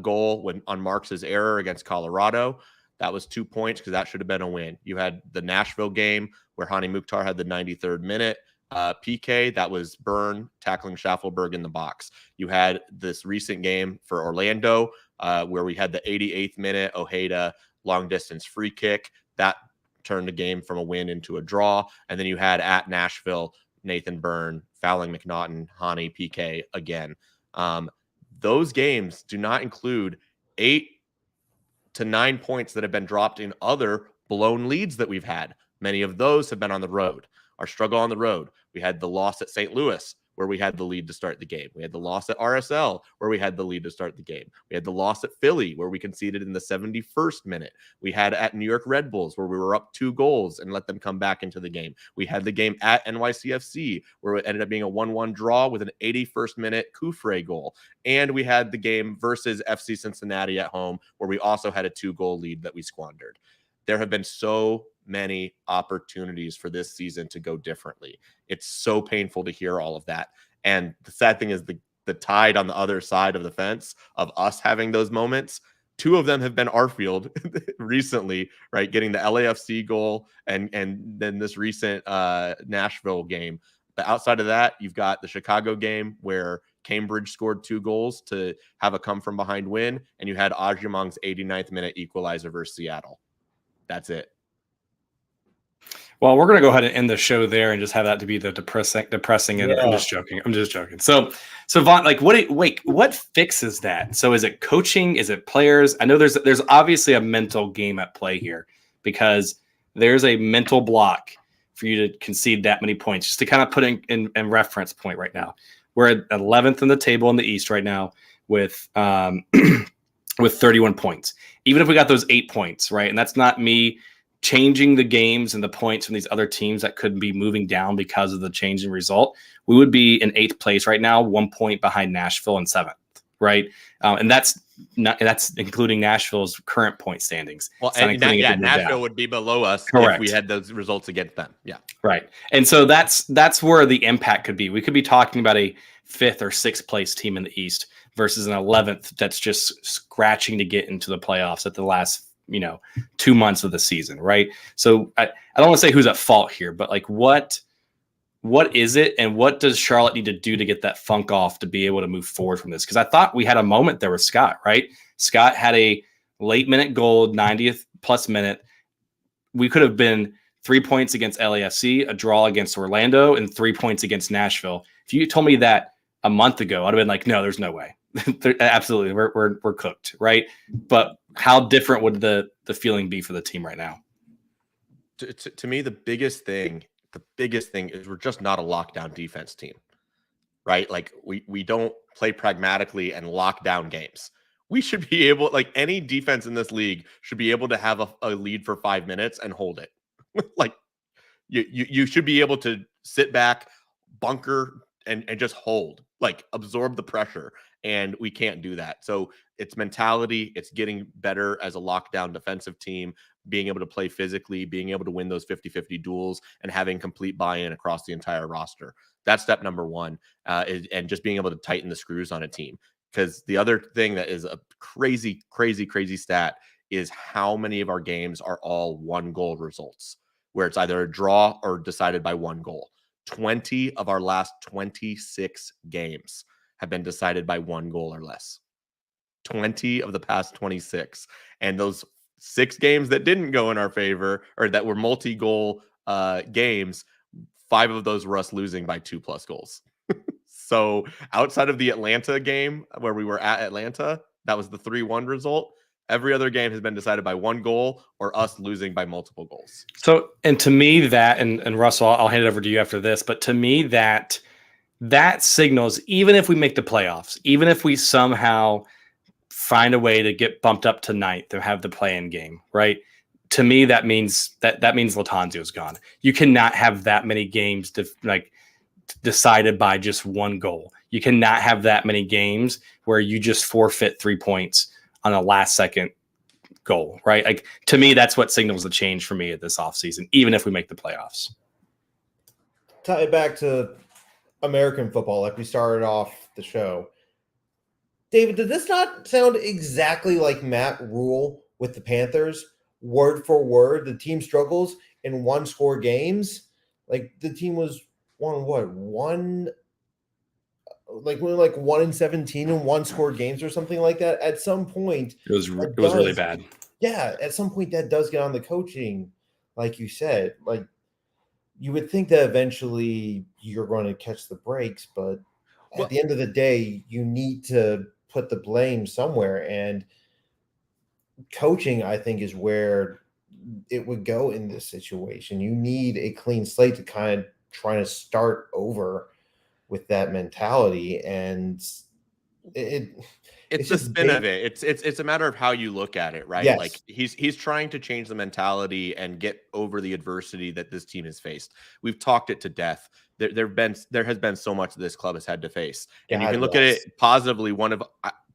goal on Marks' error against Colorado. That was 2 points because that should have been a win. You had the Nashville game where Hani Mukhtar had the 93rd minute PK. That was Byrne tackling Schaffelberg in the box. You had this recent game for Orlando where we had the 88th minute Ojeda long distance free kick. That turned the game from a win into a draw. And then you had at Nashville, Nathan Byrne fouling McNaughton, Hani, PK again. Those games do not include 8 to 9 points that have been dropped in other blown leads that we've had. Many of those have been on the road. Our struggle on the road. We had the loss at St. Louis, where we had the lead to start the game. We had the loss at RSL, where we had the lead to start the game. We had the loss at Philly, where we conceded in the 71st minute. We had at New York Red Bulls, where we were up 2 goals and let them come back into the game. We had the game at NYCFC, where it ended up being a 1-1 draw with an 81st minute Kufre goal. And we had the game versus FC Cincinnati at home, where we also had a 2-goal lead that we squandered. There have been so many opportunities for this season to go differently. It's so painful to hear all of that. And the sad thing is the tide on the other side of the fence of us having those moments. 2 of them have been our field recently, right? Getting the LAFC goal and then this recent Nashville game. But outside of that, you've got the Chicago game where Cambridge scored 2 goals to have a come from behind win. And you had Ajimong's 89th minute equalizer versus Seattle. That's it. Well, we're going to go ahead and end the show there and just have that to be the depressing. And I'm just joking. So Vaughn, like, what fixes that? So is it coaching? Is it players? I know there's obviously a mental game at play here because there's a mental block for you to concede that many points. Just to kind of put in reference point right now, we're at 11th in the table in the East right now with 31 points. Even if we got those 8 points, right? And that's not me changing the games and the points from these other teams that could be moving down because of the change in result, we would be in 8th place right now, 1 point behind Nashville in 7th, right? And that's including Nashville's current point standings. Well, and Nashville would be below us Correct. If we had those results against them. Yeah, right. And so that's where the impact could be. We could be talking about a 5th or 6th place team in the East versus an 11th that's just scratching to get into the playoffs at the last 2 months of the season, right? So I don't want to say who's at fault here, but like what is it and what does Charlotte need to do to get that funk off to be able to move forward from this? Because I thought we had a moment there with Scott, right? Scott had a late minute goal, 90th plus minute. We could have been 3 points against LAFC, a draw against Orlando, and 3 points against Nashville. If you told me that a month ago, I'd have been like, no, there's no way. Absolutely, we're cooked, right? But how different would the feeling be for the team right now? To me, the biggest thing is we're just not a lockdown defense team, right? Like we don't play pragmatically and lock down games. We should be able, like any defense in this league should be able to have a lead for 5 minutes and hold it. Like you should be able to sit back, bunker, and just hold, like absorb the pressure. And we can't do that. So it's mentality. It's getting better as a lockdown defensive team, being able to play physically, being able to win those 50-50 duels and having complete buy-in across the entire roster. That's step number 1. And just being able to tighten the screws on a team. Because the other thing that is a crazy stat is how many of our games are all 1-goal results, where it's either a draw or decided by 1 goal. 20 of our last 26 games have been decided by 1 goal or less. 20 of the past 26. And those 6 games that didn't go in our favor, or that were multi-goal games, 5 of those were us losing by 2+ goals. So outside of the Atlanta game where we were at Atlanta, that was the 3-1 result. Every other game has been decided by 1 goal or us losing by multiple goals. So, and to me that, and Russell, I'll hand it over to you after this, but to me that signals, even if we make the playoffs, even if we somehow find a way to get bumped up to 9th to have the play-in game, right? To me, that means Latanzio's gone. You cannot have that many games decided by just 1 goal. You cannot have that many games where you just forfeit 3 points on a last-second goal, right? Like, to me, that's what signals the change for me at this offseason, even if we make the playoffs. Tie it back to American football, like we started off the show. David, did this not sound exactly like Matt Rule with the Panthers? Word for word, the team struggles in 1-score games. Like, the team was won 1-17 in 1-score games or something like that. At some point, It was really bad. Yeah, at some point that does get on the coaching, like you said. Like, you would think that eventually you're going to catch the breaks, but at the end of the day, you need to put the blame somewhere. And coaching, I think, is where it would go in this situation. You need a clean slate to kind of try to start over with that mentality. And it's the spin of it. It's a matter of how you look at it, right? Yes. Like, he's trying to change the mentality and get over the adversity that this team has faced. We've talked it to death. There has been so much this club has had to face, and you can look at it positively one of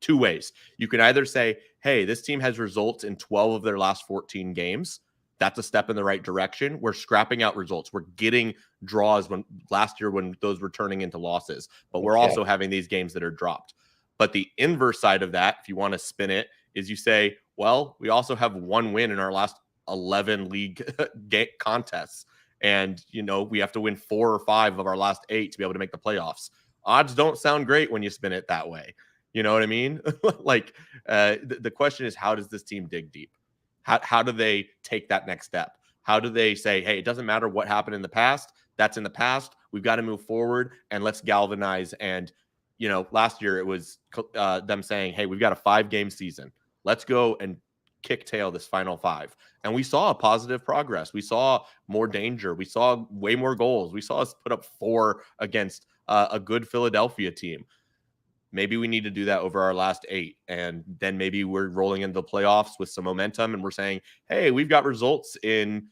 2 ways. You can either say, hey, this team has results in 12 of their last 14 games. That's a step in the right direction. We're scrapping out results. We're getting draws last year when those were turning into losses, but we're also having these games that are dropped. But the inverse side of that, if you want to spin it, is you say, well, we also have 1 win in our last 11 league contests. And, we have to win 4 or 5 of our last 8 to be able to make the playoffs. Odds don't sound great when you spin it that way. You know what I mean? Like, the question is, how does this team dig deep? How do they take that next step? How do they say, hey, it doesn't matter what happened in the past. That's in the past. We've got to move forward and let's galvanize. And, last year it was them saying, hey, we've got a 5-game season. Let's go and kick tail this final 5. And we saw a positive progress. We saw more danger. We saw way more goals. We saw us put up 4 against a good Philadelphia team. Maybe we need to do that over our last 8. And then maybe we're rolling into the playoffs with some momentum and we're saying, hey, we've got results in,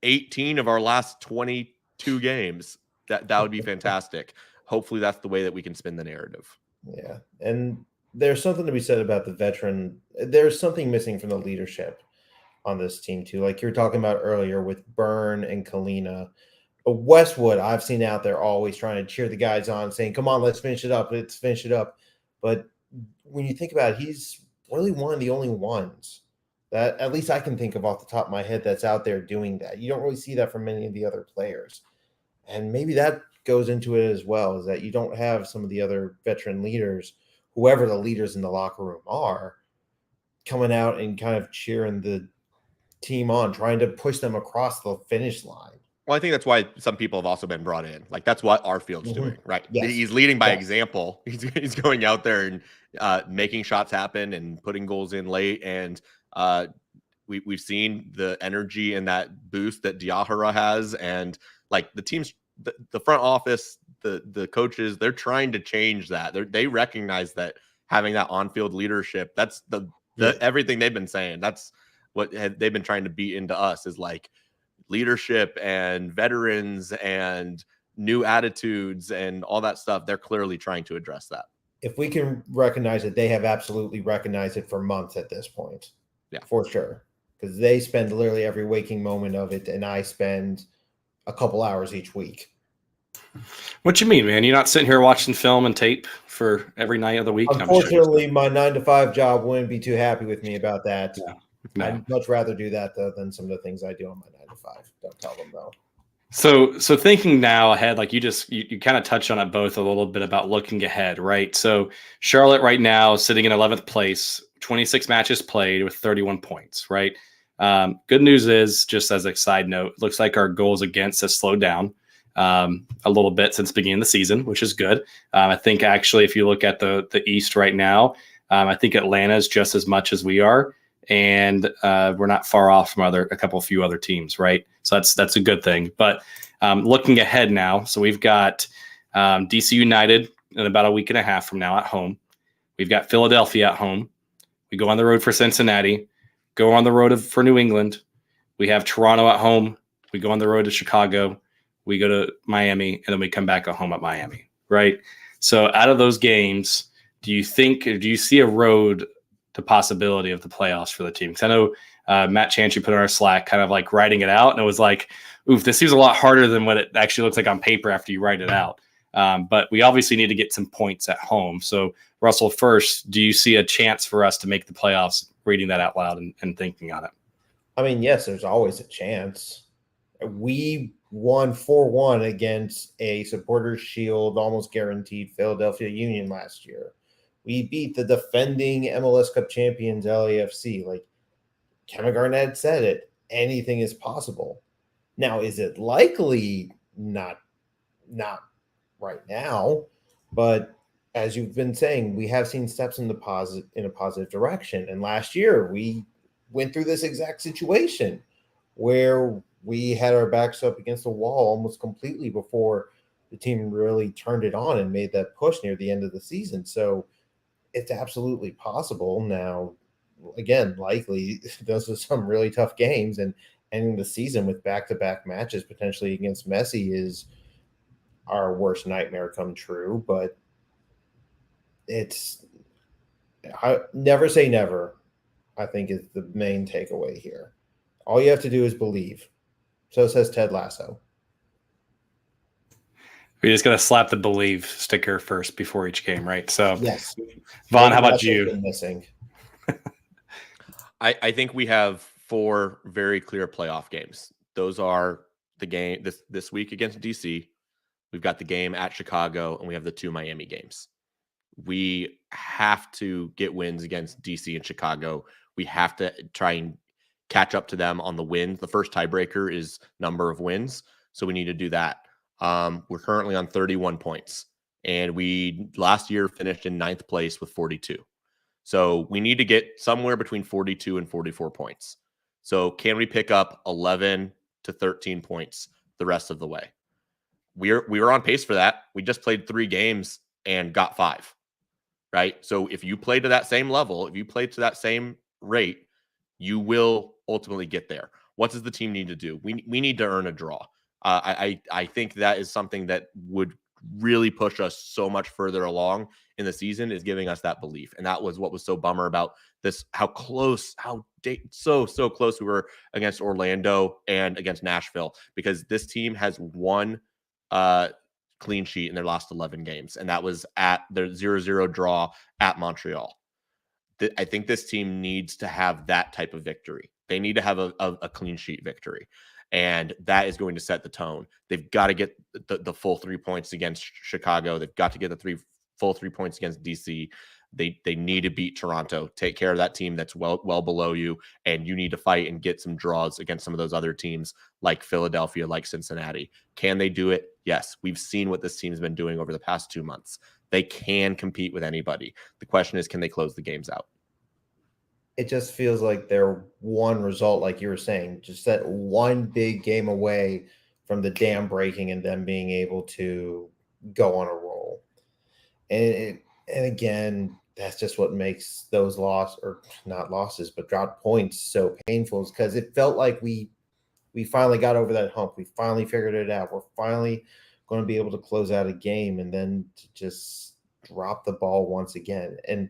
18 of our last 22 games. That would be fantastic. Hopefully that's the way that we can spin the narrative. Yeah. And there's something to be said about the veteran. There's something missing from the leadership on this team too. Like you were talking about earlier with Byrne and Kalina. Westwood, I've seen out there always trying to cheer the guys on, saying, come on, let's finish it up. Let's finish it up. But when you think about it, he's really one of the only ones that at least I can think of off the top of my head that's out there doing that. You don't really see that from many of the other players. And maybe that goes into it as well, is that you don't have some of the other veteran leaders, whoever the leaders in the locker room are, coming out and kind of cheering the team on, trying to push them across the finish line. Well, I think that's why some people have also been brought in. Like, that's what Arfield's doing, right? Yes. He's leading by example. He's going out there and making shots happen and putting goals in late. And we've seen the energy and that boost that Deja has. And like the team's, the front office, the coaches, they're trying to change that. They recognize that having that on-field leadership, that's the everything they've been saying. That's what they've been trying to beat into us, is like leadership and veterans and new attitudes and all that stuff. They're clearly trying to address that. If we can recognize it, they have absolutely recognized it for months at this point. Yeah, for sure. Because they spend literally every waking moment of it, and I spend a couple hours each week. What you mean, man? You're not sitting here watching film and tape for every night of the week? No, I'm just joking. Unfortunately, my 9-to-5 job wouldn't be too happy with me about that. No. I'd much rather do that though than some of the things I do on my 9-to-5. Don't tell them though. So thinking now ahead, like you kind of touched on it both a little bit about looking ahead, right? So Charlotte right now sitting in 11th place, 26 matches played with 31 points, right? Good news is, just as a side note, looks like our goals against has slowed down a little bit since the beginning of the season, which is good. I think actually, if you look at the East right now, I think Atlanta is just as much as we are. And we're not far off from a few other teams, right? So that's a good thing. But looking ahead now, so we've got DC United in about a week and a half from now at home. We've got Philadelphia at home. We go on the road for Cincinnati, go on the road for New England. We have Toronto at home. We go on the road to Chicago. We go to Miami, and then we come back at home at Miami, right? So out of those games, do you see a road to possibility of the playoffs for the team? Because I know Matt Chantry put on our Slack kind of like writing it out, and it was like, oof, this seems a lot harder than what it actually looks like on paper after you write it out. But we obviously need to get some points at home. So Russell, first, do you see a chance for us to make the playoffs, reading that out loud and thinking on it? I mean, yes, there's always a chance. We won 4-1 against a Supporters Shield almost guaranteed Philadelphia Union last year. We beat the defending MLS Cup champions LAFC. Like Kevin Garnett said it, anything is possible. Now, is it likely? Not right now, but as you've been saying, we have seen steps in a positive direction. And last year we went through this exact situation where we had our backs up against the wall almost completely before the team really turned it on and made that push near the end of the season. So it's absolutely possible. Now, again, likely those are some really tough games, and ending the season with back-to-back matches potentially against Messi is our worst nightmare come true. But I never say never, I think, is the main takeaway here. All you have to do is believe. So says Ted Lasso. We just got to slap the believe sticker first before each game, right? So, yes. Vaughn, how about you? Missing. I think we have 4 very clear playoff games. Those are the game this week against DC. We've got the game at Chicago, and we have the 2 Miami games. We have to get wins against DC and Chicago. We have to try and catch up to them on the wins. The first tiebreaker is number of wins, so we need to do that. We're currently on 31 points, and we last year finished in 9th place with 42. So we need to get somewhere between 42 and 44 points. So can we pick up 11 to 13 points the rest of the way? We were on pace for that. We just played 3 games and got 5, right? So if you play to that same level, if you play to that same rate, you will ultimately get there. What does the team need to do? We need to earn a draw. I think that is something that would really push us so much further along in the season, is giving us that belief. And that was what was so bummer about this, so close we were against Orlando and against Nashville, because this team has one clean sheet in their last 11 games, and that was at their 0-0 draw at Montreal. I think this team needs to have that type of victory. They need to have a clean sheet victory. And that is going to set the tone. They've got to get the full 3 points against Chicago. They've got to get the full 3 points against DC. They need to beat Toronto. Take care of that team that's well below you, and you need to fight and get some draws against some of those other teams like Philadelphia, like Cincinnati. Can they do it? Yes. We've seen what this team's been doing over the past 2 months. They can compete with anybody. The question is, can they close the games out? It just feels like they're one result, like you were saying, just that one big game away from the dam breaking and them being able to go on a roll. And again, that's just what makes those not losses, but dropped points so painful, because it felt like we finally got over that hump. We finally figured it out. We're finally going to be able to close out a game, and then to just drop the ball once again. And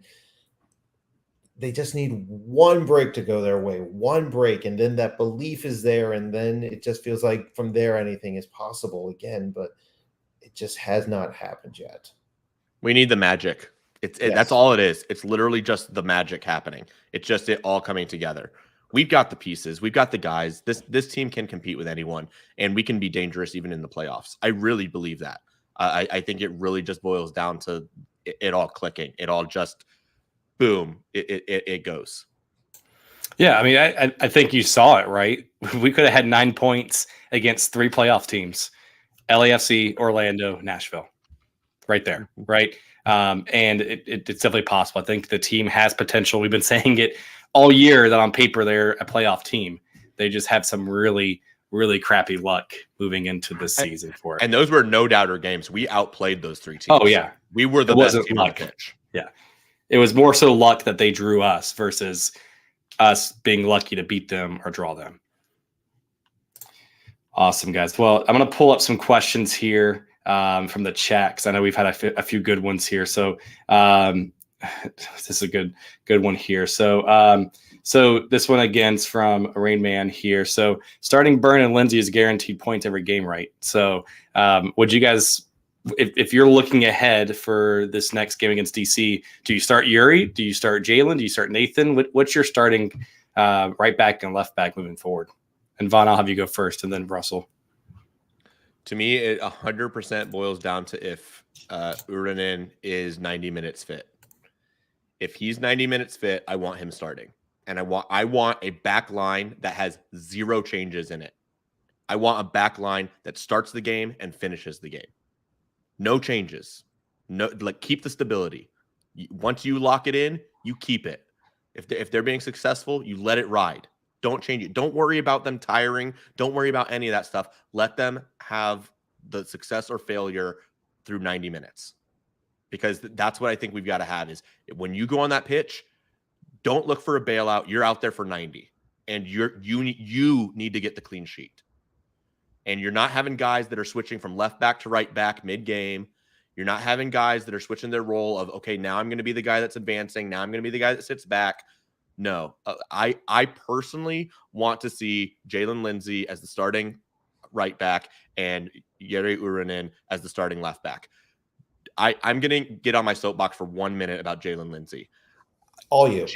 they just need one break to go their way, one break, and then that belief is there, and then it just feels like from there anything is possible again. But it just has not happened yet. We need the magic. That's all it is. It's literally just the magic happening. It's just it all coming together. We've got the pieces. We've got the guys. This team can compete with anyone, and we can be dangerous even in the playoffs. I really believe that. I think it really just boils down to it all clicking. It all just boom. It goes. Yeah, I mean, I think you saw it, right? We could have had 9 points against 3 playoff teams: LAFC, Orlando, Nashville, right there, right? And it's definitely possible. I think the team has potential. We've been saying it all year that on paper they're a playoff team. They just have some really, really crappy luck moving into this season for it. And those were no doubter games. We outplayed those 3 teams. Oh yeah, we were the best team on the pitch. Yeah, it was more so luck that they drew us versus us being lucky to beat them or draw them. Awesome, guys. Well, I'm going to pull up some questions here from the chat because I know we've had a few good ones here. So this is a good one here. So this one again is from Rain Man here. So starting Burn and Lindsay is guaranteed points every game, right? So would you guys, if you're looking ahead for this next game against DC, do you start Yuri? Do you start Jalen? Do you start Nathan? What's your starting right back and left back moving forward? And Vaughn, I'll have you go first, and then Russell. To me, it 100% boils down to if Uranen is 90 minutes fit. If he's 90 minutes fit, I want him starting. And I want a back line that has 0 changes in it. I want a back line that starts the game and finishes the game. No changes. No, like, keep the stability. Once you lock it in, you keep it. If they're being successful, you let it ride. Don't change it. Don't worry about them tiring. Don't worry about any of that stuff. Let them have the success or failure through 90 minutes. Because that's what I think we've got to have is when you go on that pitch, don't look for a bailout. You're out there for 90. And you need to get the clean sheet. And you're not having guys that are switching from left back to right back mid-game. You're not having guys that are switching their role of, okay, now I'm going to be the guy that's advancing. Now I'm going to be the guy that sits back. No, I personally want to see Jalen Lindsay as the starting right back and Jere Uranen as the starting left back. I'm going to get on my soapbox for 1 minute about Jalen Lindsay. All you.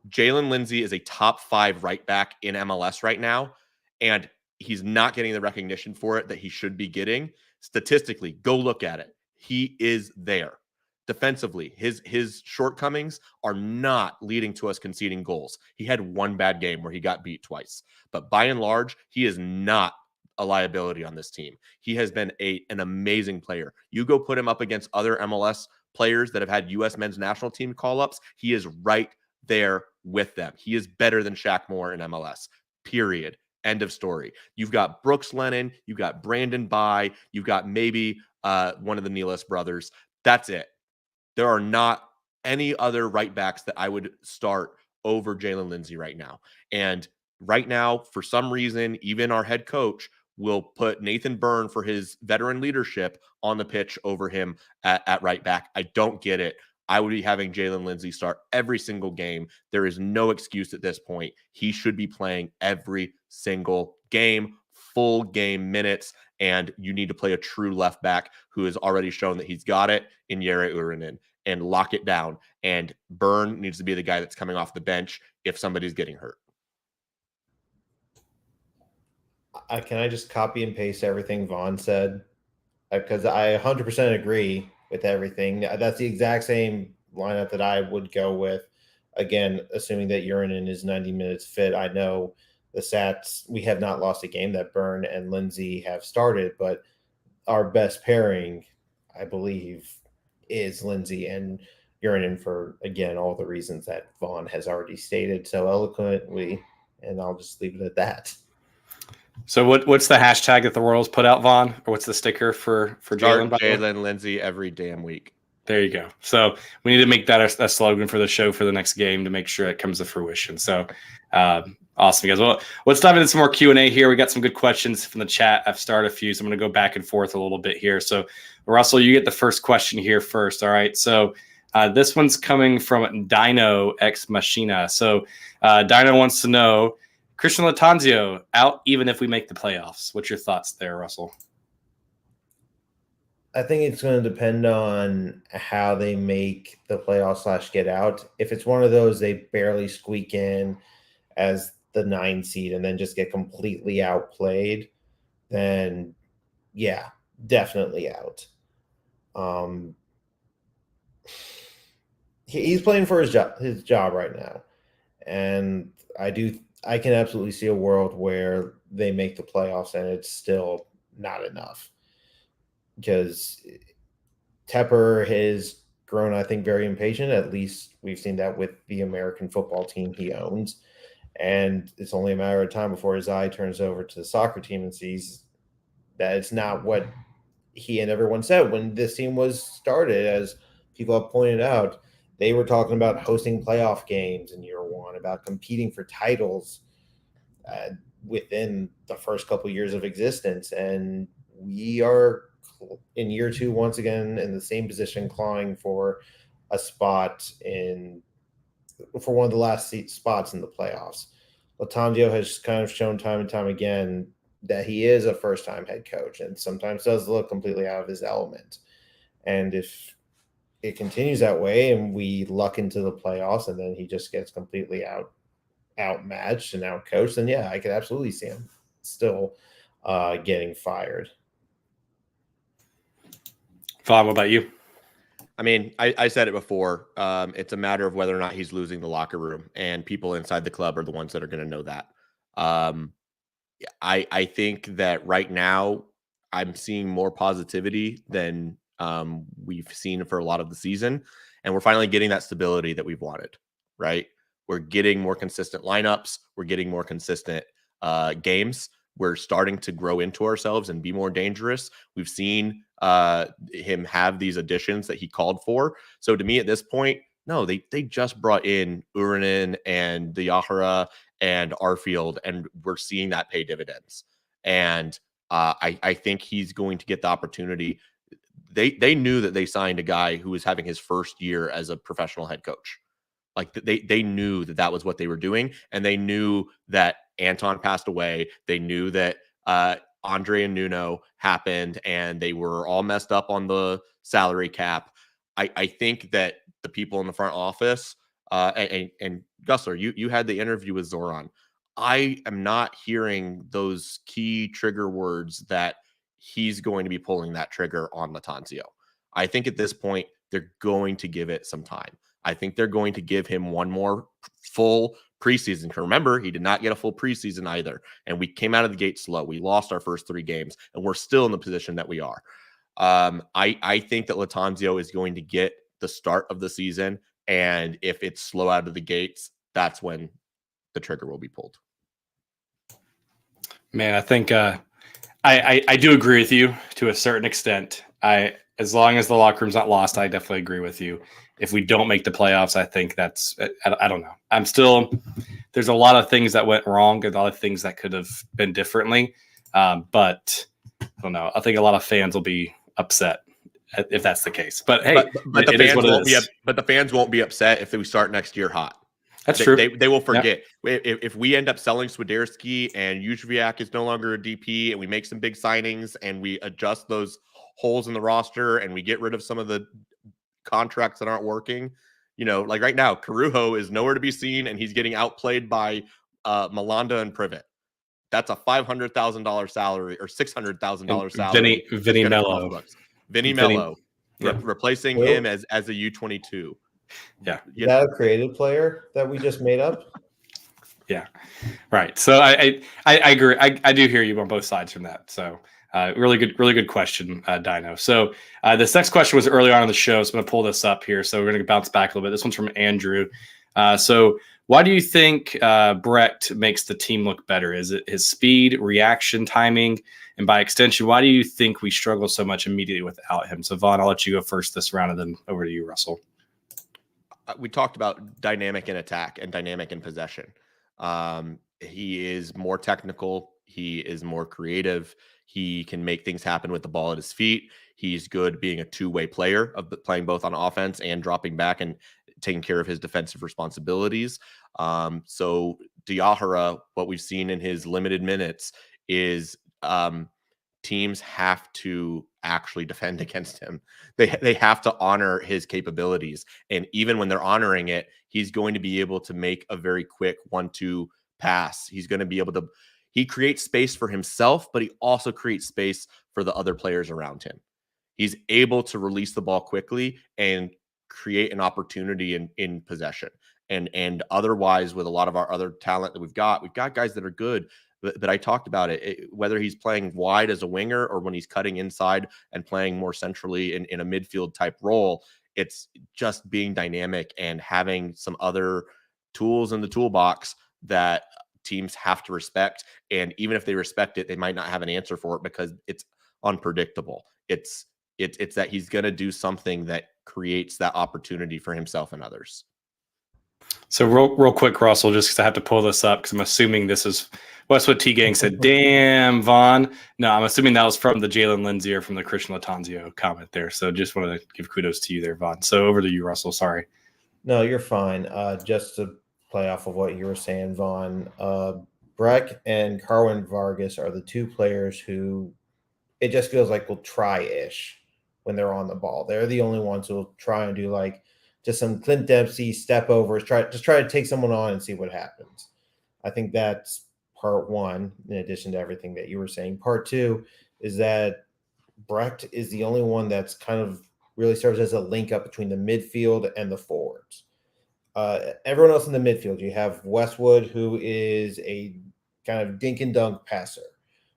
Jalen Lindsay is a top 5 right back in MLS right now, and he's not getting the recognition for it that he should be getting. Statistically, go look at it. He is there. Defensively, his shortcomings are not leading to us conceding goals. He had 1 bad game where he got beat twice. But by and large, he is not a liability on this team. He has been an amazing player. You go put him up against other MLS players that have had U.S. men's national team call-ups, he is right there with them. He is better than Shaq Moore in MLS, period. End of story. You've got Brooks Lennon. You've got Brandon Bai. You've got maybe one of the Nealis brothers. That's it. There are not any other right backs that I would start over Jalen Lindsay right now. And right now, for some reason, even our head coach will put Nathan Byrne for his veteran leadership on the pitch over him at right back. I don't get it. I would be having Jalen Lindsay start every single game. There is no excuse at this point. He should be playing every single game, full game minutes, and you need to play a true left back who has already shown that he's got it in Jere Uranen, and lock it down. And Byrne needs to be the guy that's coming off the bench if somebody's getting hurt. Can I just copy and paste everything Vaughn said? Because I 100% agree with everything. That's the exact same lineup that I would go with. Again, assuming that Uranen is 90 minutes fit. I know the stats, we have not lost a game that Byrne and Lindsay have started, but our best pairing, I believe, is Lindsay and Uranen for, again, all the reasons that Vaughn has already stated so eloquently, and I'll just leave it at that. So what's the hashtag that the Royals put out, Vaughn? Or what's the sticker for Jalen? Jalen Lindsay every damn week. There you go. So we need to make that a slogan for the show for the next game to make sure it comes to fruition. So awesome, guys. Well, let's dive into some more Q&A here. We got some good questions from the chat. I've started a few, so I'm going to go back and forth a little bit here. So Russell, you get the first question here first. All right. So this one's coming from Dino X Machina. So Dino wants to know, Christian Latanzio out even if we make the playoffs. What's your thoughts there, Russell? I think it's going to depend on how they make the playoffs / get out. If it's one of those they barely squeak in as the 9 seed and then just get completely outplayed, then yeah, definitely out. Um, he's playing for his job right now, and I can absolutely see a world where they make the playoffs and it's still not enough because Tepper has grown, I think, very impatient. At least we've seen that with the American football team he owns. And it's only a matter of time before his eye turns over to the soccer team and sees that it's not what he and everyone said when this team was started. As people have pointed out, they were talking about hosting playoff games in year one, about competing for titles uh, within the first couple years of existence. And we are in year two once again in the same position, clawing for a spot for one of the last spots in the playoffs. Latanzio has kind of shown time and time again that he is a first-time head coach and sometimes does look completely out of his element. And if it continues that way and we luck into the playoffs and then he just gets completely outmatched and outcoached, then yeah, I could absolutely see him still getting fired. Vaughn, what about you? I mean, I said it before. It's a matter of whether or not he's losing the locker room, and people inside the club are the ones that are going to know that. I think that right now I'm seeing more positivity than we've seen for a lot of the season, and we're finally getting that stability that we've wanted. Right? We're getting more consistent lineups. We're getting more consistent games. We're starting to grow into ourselves and be more dangerous. We've seen him have these additions that he called for. So to me, at this point, no, they just brought in Uranen and Deja and Arfield, and we're seeing that pay dividends. And I think he's going to get the opportunity. They knew that they signed a guy who was having his first year as a professional head coach. Like they knew that that was what they were doing, and they knew that Anton passed away. They knew that Andre and Nuno happened, and they were all messed up on the salary cap. I think that the people in the front office and Gusler, you had the interview with Zoran. I am not hearing those key trigger words that he's going to be pulling that trigger on Latanzio. I think at this point they're going to give it some time. I think they're going to give him one more full preseason. Remember, he did not get a full preseason either. And we came out of the gate slow. We lost our first 3 games, and we're still in the position that we are. I think that Latanzio is going to get the start of the season. And if it's slow out of the gates, that's when the trigger will be pulled. Man, I think I do agree with you to a certain extent. As long as the locker room's not lost, I definitely agree with you. If we don't make the playoffs, I think that's I don't know. There's a lot of things that went wrong and a lot of things that could have been differently. But I don't know. I think a lot of fans will be upset if that's the case. But hey, but the fans won't be upset if we start next year hot. That's true. They will forget. Yep. If we end up selling Swiderski and Juzviak is no longer a DP and we make some big signings and we adjust those holes in the roster and we get rid of some of the contracts that aren't working, like right now, Carujo is nowhere to be seen and he's getting outplayed by Malanda and Privet. That's a $500,000 salary or $600,000 salary. Vinny Mello. Vinny Mello. Replacing him as a U22. Yeah. Is that a creative player that we just made up? Yeah. Right. So I agree. I do hear you on both sides from that. So really good question, Dino. So this next question was earlier on in the show. So I'm going to pull this up here. So we're going to bounce back a little bit. This one's from Andrew. So why do you think Brecht makes the team look better? Is it his speed, reaction, timing? And by extension, why do you think we struggle so much immediately without him? So Vaughn, I'll let you go first this round and then over to you, Russell. We talked about dynamic in attack and dynamic in possession. He is more technical. He is more creative. He can make things happen with the ball at his feet. He's good being a two-way player of playing both on offense and dropping back and taking care of his defensive responsibilities. So Diahara, what we've seen in his limited minutes is teams have to actually defend against him. They have to honor his capabilities. And even when they're honoring it, he's going to be able to make a very quick 1-2 pass. He's going to be able to, he creates space for himself, but he also creates space for the other players around him. He's able to release the ball quickly and create an opportunity in possession. And otherwise, with a lot of our other talent that we've got guys that are good. But I talked about it, whether he's playing wide as a winger or when he's cutting inside and playing more centrally in a midfield type role, it's just being dynamic and having some other tools in the toolbox that teams have to respect. And even if they respect it, they might not have an answer for it because it's unpredictable. It's that he's going to do something that creates that opportunity for himself and others. So real quick, Russell, just because I have to pull this up because I'm assuming this is that's what T Gang said. Damn, Vaughn. No, I'm assuming that was from the Jalen Lindsay or from the Christian Latanzio comment there. So just wanted to give kudos to you there, Vaughn. So over to you, Russell. Sorry. No, you're fine. Just to play off of what you were saying, Vaughn, Breck and Carwin Vargas are the two players who it just feels like will try-ish when they're on the ball. They're the only ones who will try and do like just some Clint Dempsey step overs, try to take someone on and see what happens. I think that's part one, in addition to everything that you were saying. Part two is that Brecht is the only one that's kind of really serves as a link up between the midfield and the forwards. Everyone else in the midfield, you have Westwood, who is a kind of dink and dunk passer.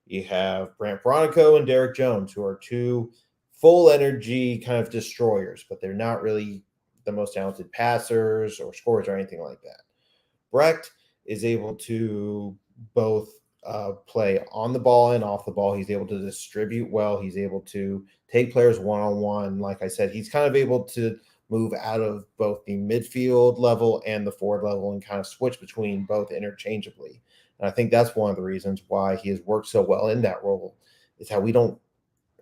You have Brant Bronico and Derek Jones, who are two full energy kind of destroyers, but they're not really the most talented passers or scorers or anything like that. Brecht is able to both play on the ball and off the ball. He's able to distribute well. He's able to take players one-on-one. Like I said, he's kind of able to move out of both the midfield level and the forward level and kind of switch between both interchangeably. And I think that's one of the reasons why he has worked so well in that role, is how we don't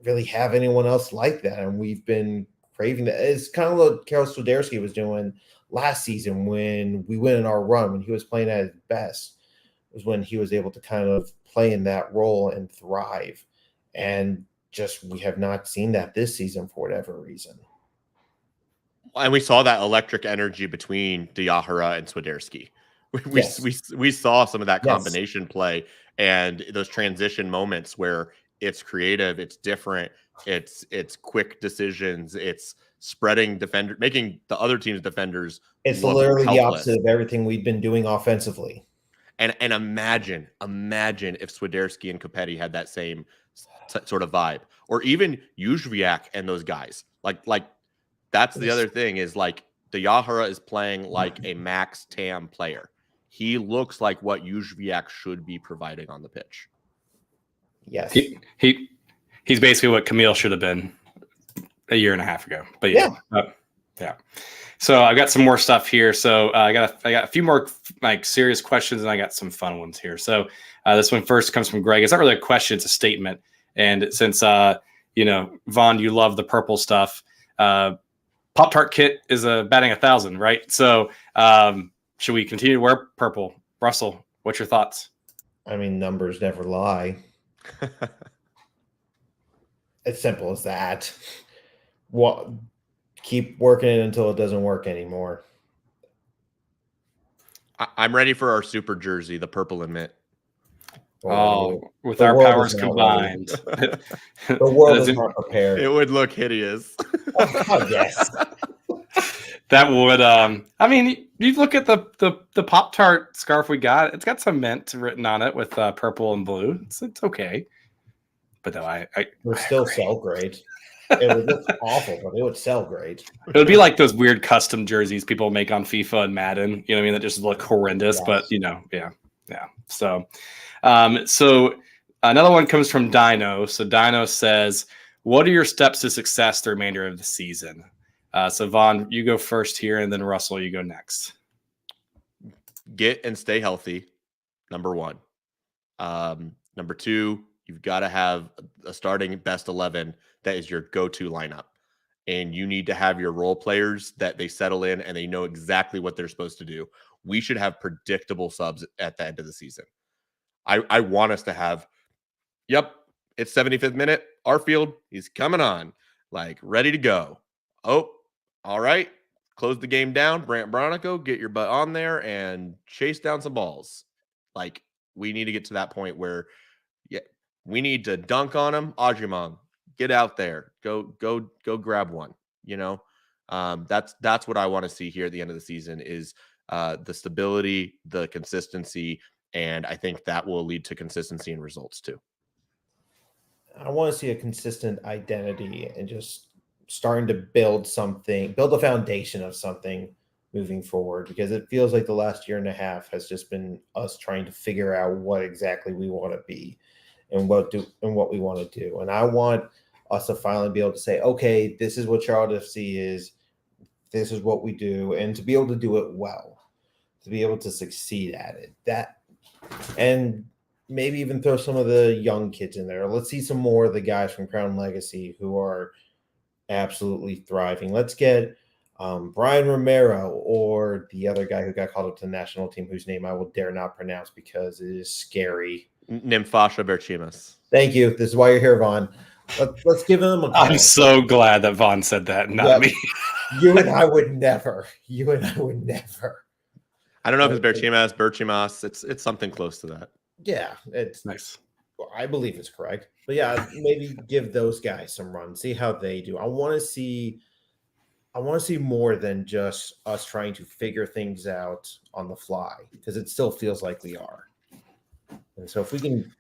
really have anyone else like that. And we've been craving that. It's kind of what Karol Swiderski was doing last season when we went in our run, when he was playing at his best, was when he was able to kind of play in that role and thrive. And just we have not seen that this season for whatever reason. And we saw that electric energy between Deja and Swiderski. We saw some of that combination play and those transition moments where it's creative, it's different, it's quick decisions, it's spreading defender, making the other team's defenders. It's literally the opposite of everything we've been doing offensively. And imagine if Swiderski and Kopetti had that same sort of vibe, or even Jóźwiak and those guys. Like that's the other thing is like Deja is playing like a max TAM player. He looks like what Jóźwiak should be providing on the pitch. Yes. He's basically what Camille should have been a year and a half ago. But yeah. So I got some more stuff here. So I got a few more like serious questions, and I got some fun ones here. So this one first comes from Greg. It's not really a question; it's a statement. And since Vaughn, you love the purple stuff. Pop-Tart kit is batting 1,000, right? So should we continue to wear purple? Russell, what's your thoughts? I mean, numbers never lie. It's simple as that. Keep working it until it doesn't work anymore. I'm ready for our super jersey, the purple and mint. With our powers combined. The world is not prepared. It would look hideous. Oh, yes. That would I mean, you look at the Pop-Tart scarf we got, it's got some mint written on it with purple and blue. It's okay. But no, it would still sell great. It would look awful, but it would sell great. It would be like those weird custom jerseys people make on FIFA and Madden, you know what I mean, that just look horrendous, yes. But yeah. So another one comes from Dino. So Dino says, what are your steps to success the remainder of the season? So Vaughn, you go first here, and then Russell, you go next. Get and stay healthy, number one. Number two, you've got to have a starting best 11 that is your go-to lineup. And you need to have your role players that they settle in and they know exactly what they're supposed to do. We should have predictable subs at the end of the season. I want us to have, It's 75th minute. Arfield, he's coming on, like ready to go. Oh, all right. Close the game down. Brant Bronico, get your butt on there and chase down some balls. Like, we need to get to that point where, yeah, we need to dunk on him. Ajimong, get out there. Go grab one. That's what I want to see here at the end of the season is the stability, the consistency, and I think that will lead to consistency and results too. I want to see a consistent identity and just starting to build a foundation of something moving forward, because it feels like the last year and a half has just been us trying to figure out what exactly we want to be and what we want to do. And I want us to finally be able to say, okay, this is what Charlotte FC is. This is what we do. And to be able to do it well, to be able to succeed at it, and maybe even throw some of the young kids in there. Let's see some more of the guys from Crown Legacy who are absolutely thriving. Let's get Brian Romero or the other guy who got called up to the national team, whose name I will dare not pronounce because it is scary. Nymphasia Berchimas. Thank you. This is why you're here, Vaughn. Let's give him a call. I'm so glad that Vaughn said that, not me. You and I would never. I don't know if it's Berchimas. It's something close to that. Yeah, it's Nice. I believe it's correct. But yeah, maybe give those guys some run. See how they do. I want to see more than just us trying to figure things out on the fly, because it still feels like we are. And so if we can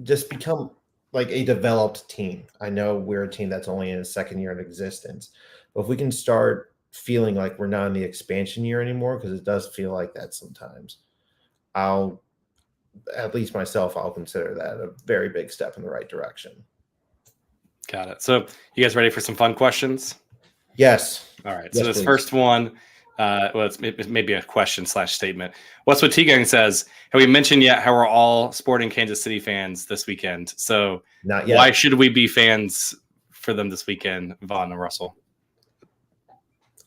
just become like a developed team. I know we're a team that's only in its second year in existence, but if we can start feeling like we're not in the expansion year anymore, because it does feel like that sometimes, at least myself, I'll consider that a very big step in the right direction. Got it. So you guys ready for some fun questions? Yes. All right. Yes, So this please. first one, it's maybe a question / statement. What's what T-Gang says? Have we mentioned yet how we're all sporting Kansas City fans this weekend? So Not yet. why should we be fans for them this weekend, Vaughn and Russell?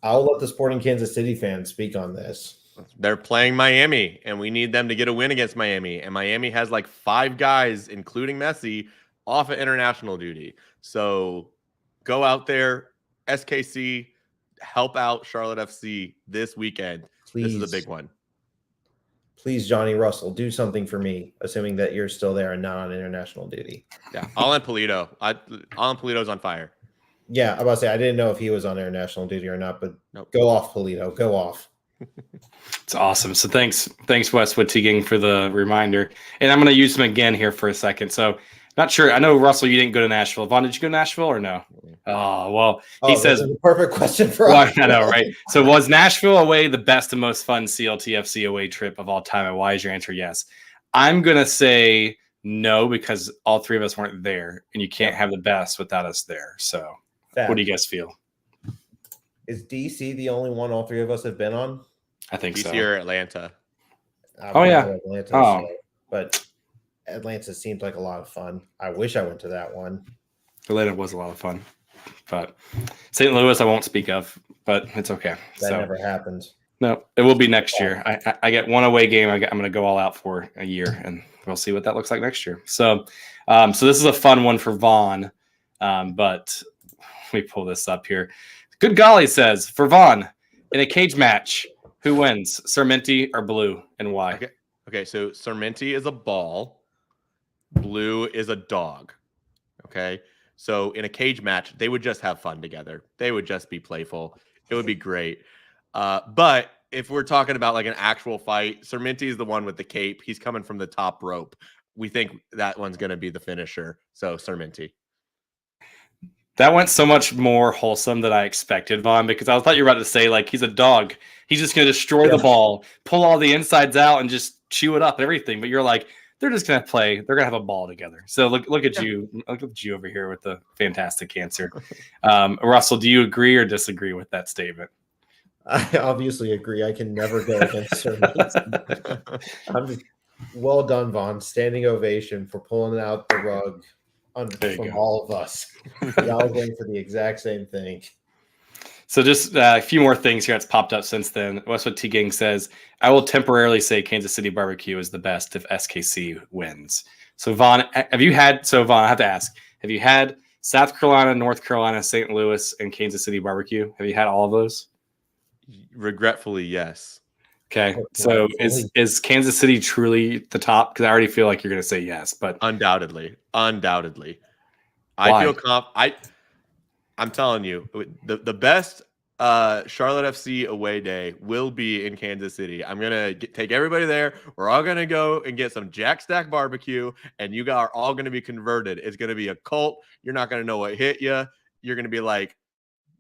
I'll let the sporting Kansas City fans speak on this. They're playing Miami, and we need them to get a win against Miami. And Miami has like 5 guys, including Messi, off of international duty. So go out there, SKC, help out Charlotte FC this weekend. Please. This is a big one. Please, Johnny Russell, do something for me, assuming that you're still there and not on international duty. Yeah, Alan Polito. Alan Polito's on fire. Yeah, I'm about to say, I didn't know if he was on international duty or not, but Nope. Go off, Polito. Go off. It's awesome. So thanks Westwood Teagang for the reminder. And I'm going to use him again here for a second. So not sure. I know, Russell, you didn't go to Nashville. Vaughn, did you go to Nashville or no? Oh, well, he says this is a perfect question for well, us. I know, right? So was Nashville away the best and most fun CLTFC away trip of all time? And why is your answer yes? I'm going to say no, because all 3 of us weren't there, and you can't have the best without us there. So what do you guys feel? Is DC the only one all 3 of us have been on? I think so. DC or Atlanta. I've Oh, been yeah. to Atlanta, Oh. so- but Atlanta seems like a lot of fun. I wish I went to that one. Atlanta was a lot of fun. But St. Louis, I won't speak of, but it's okay. That So never happened. no, it will be next year. I get one away game. I'm going to go all out for a year, and we'll see what that looks like next year. So, so this is a fun one for Vaughn, but let me pull this up here. Good golly says, for Vaughn, in a cage match, who wins, Sarmenti or Blue, and why? Okay, so Sarmenti is a ball. Blue is a dog. Okay, so in a cage match, they would just have fun together. They would just be playful. It would be great. But if we're talking about like an actual fight, Sarmenti is the one with the cape. He's coming from the top rope. We think that one's going to be the finisher. So Sarmenti. That went so much more wholesome than I expected, Vaughn, because I thought you were about to say, like, he's a dog. He's just going to destroy the ball, pull all the insides out, and just chew it up and everything. But you're like, they're just going to play. They're going to have a ball together. So look at you. Look at you over here with the fantastic answer. Russell, do you agree or disagree with that statement? I obviously agree. I can never go against Sarmenti. I'm just, well done, Vaughn. Standing ovation for pulling out the rug from all of us. I was waiting for the exact same thing. So just a few more things here that's popped up since then. Westwood Teagang says, I will temporarily say Kansas City barbecue is the best if SKC wins. So Vaughn, have you had? So Vaughn, I have to ask: have you had South Carolina, North Carolina, St. Louis, and Kansas City barbecue? Have you had all of those? Regretfully, yes. Okay, so is Kansas City truly the top? Because I already feel like you're going to say yes, but undoubtedly. Why? I feel I'm telling you, the best Charlotte FC away day will be in Kansas City. I'm gonna take everybody there. We're all gonna go and get some Jack Stack barbecue, and you guys are all gonna be converted. It's gonna be a cult. You're not gonna know what hit you. You're gonna be like,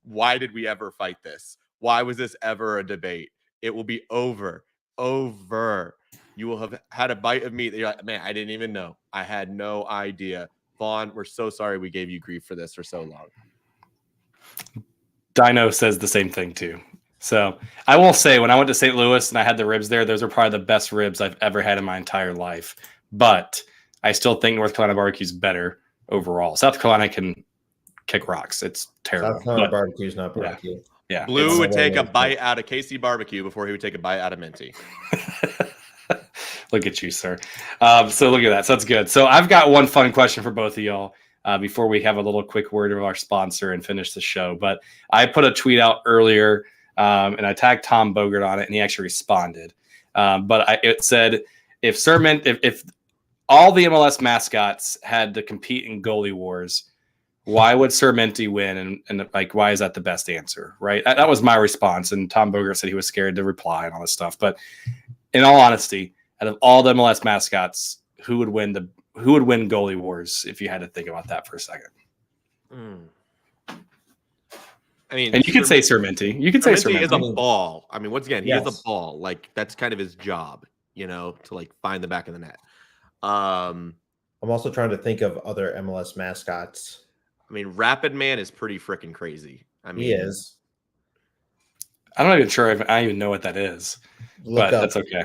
why did we ever fight this? Why was this ever a debate? It will be over. You will have had a bite of meat that you're like, man, I didn't even know. I had no idea. Vaughn, we're so sorry we gave you grief for this for so long. Dino says the same thing too. So I will say, when I went to St. Louis and I had the ribs there, those are probably the best ribs I've ever had in my entire life. But I still think North Carolina barbecue is better overall. South Carolina can kick rocks. It's terrible. South Carolina barbecue is not barbecue. Yeah. Blue would take a bite out of KC barbecue before he would take a bite out of Minty. Look at you, sir. So look at that. So that's good. So I've got one fun question for both of y'all before we have a little quick word of our sponsor and finish the show. But I put a tweet out earlier and I tagged Tom Bogert on it, and he actually responded. It said, if all the MLS mascots had to compete in goalie wars, why would Sir Minty win? And like, why is that the best answer? Right. That was my response. And Tom Bogert said he was scared to reply and all this stuff. But in all honesty, out of all the MLS mascots, who would win goalie wars if you had to think about that for a second? I mean, and you could say Sir Minty. You could say Sir Minty is a ball. I mean, once again, he Yes. is a ball. Like, that's kind of his job, to like find the back of the net. I'm also trying to think of other MLS mascots. I mean, Rapid Man is pretty freaking crazy. I mean, He is. I'm not even sure if I even know what that is, but that's okay.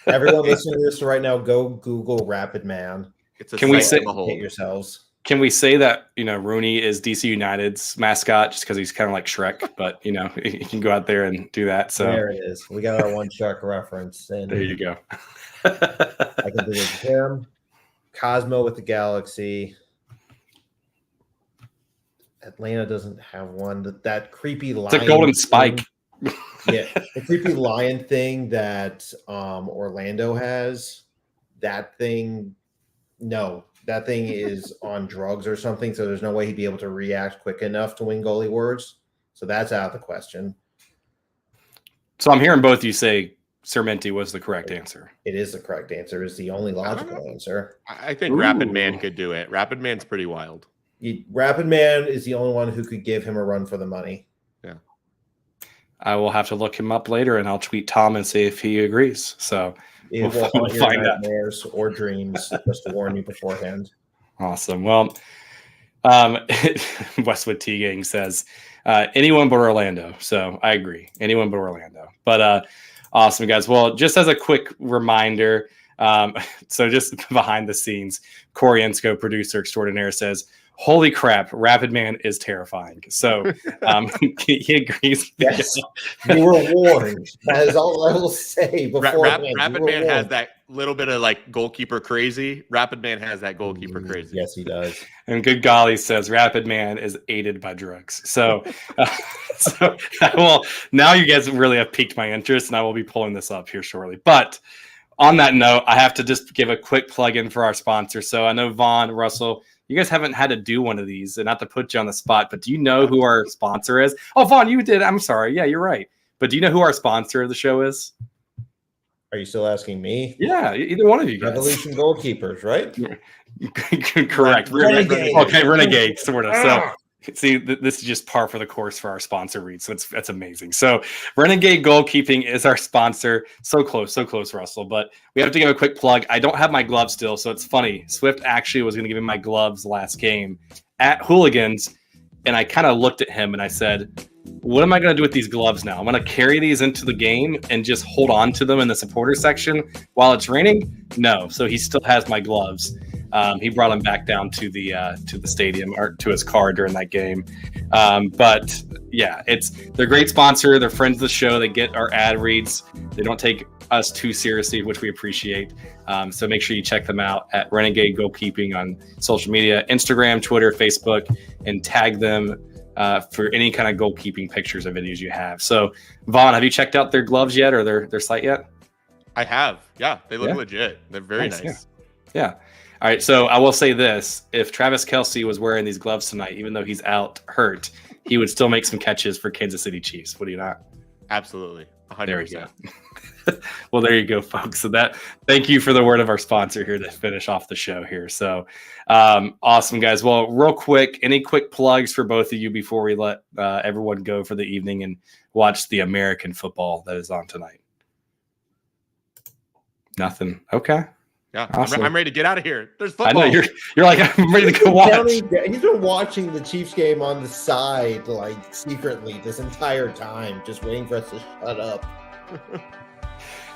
Everyone listening to this right now, go Google Rapid Man. Can we say hit yourselves? Can we say that Rooney is DC United's mascot just because he's kind of like Shrek, but he can go out there and do that. So there it is. We got our one Shrek reference. And there you go. I can do it with him. Cosmo with the Galaxy. Atlanta doesn't have one. That creepy lion. It's a golden spike. Yeah, the creepy lion thing that Orlando has. That thing, no. That thing is on drugs or something, so there's no way he'd be able to react quick enough to win goalie wars. So that's out of the question. So I'm hearing both you say Sir Minty was the correct answer. It is the correct answer. It's the only logical answer. I think Rapid Man could do it. Rapid Man's pretty wild. Rapid Man is the only one who could give him a run for the money. Yeah. I will have to look him up later, and I'll tweet Tom and see if he agrees. So It will haunt your nightmares or dreams, just to warn you beforehand. Awesome. Well, Westwood T Gang says anyone but Orlando. So I agree, anyone but Orlando. But awesome, guys. Well, just as a quick reminder, so just behind the scenes, Corey Ensko, producer extraordinaire, says, "Holy crap, Rapid Man is terrifying." So he agrees. Yes, you were warned. That is all I will say. Rapid Man has that little bit of like goalkeeper crazy. Rapid Man has that goalkeeper crazy. Yes, he does. And Good Golly says Rapid Man is aided by drugs. So, now you guys really have piqued my interest, and I will be pulling this up here shortly. But on that note, I have to just give a quick plug in for our sponsor. So I know Vaughn, Russell, you guys haven't had to do one of these, and not to put you on the spot, but do you know who our sponsor is? Oh, Vaughn, you did. I'm sorry. Yeah, you're right. But do you know who our sponsor of the show is? Are you still asking me? Yeah, either one of you guys. Revolution Goalkeepers, right? Correct. Renegade. Okay, Renegade, sort of. So, see, this is just par for the course for our sponsor read. So that's amazing. So Renegade Goalkeeping is our sponsor. So close, Russell. But we have to give a quick plug. I don't have my gloves still, so it's funny. Swift actually was going to give me my gloves last game at Hooligans, and I kind of looked at him and I said, what am I going to do with these gloves now? I'm going to carry these into the game and just hold on to them in the supporter section while it's raining? No. So he still has my gloves. He brought them back down to the stadium or to his car during that game. But yeah, they're a great sponsor. They're friends of the show. They get our ad reads. They don't take us too seriously, which we appreciate. So make sure you check them out at Renegade Goalkeeping on social media, Instagram, Twitter, Facebook, and tag them for any kind of goalkeeping pictures or videos you have. So, Vaughn, have you checked out their gloves yet or their site yet? I have. Yeah, they look legit. They're very nice. Yeah. All right. So I will say this: if Travis Kelce was wearing these gloves tonight, even though he's out hurt, he would still make some catches for Kansas City Chiefs. Would he not? Absolutely. 100%. There we go. Well, there you go, folks. So thank you for the word of our sponsor here to finish off the show here. So awesome, guys. Well, real quick, any quick plugs for both of you before we let everyone go for the evening and watch the American football that is on tonight? Nothing. Okay. Yeah, awesome. I'm ready to get out of here. There's football. I know you're like, I'm ready to go watch. He's been watching the Chiefs game on the side, like secretly this entire time, just waiting for us to shut up.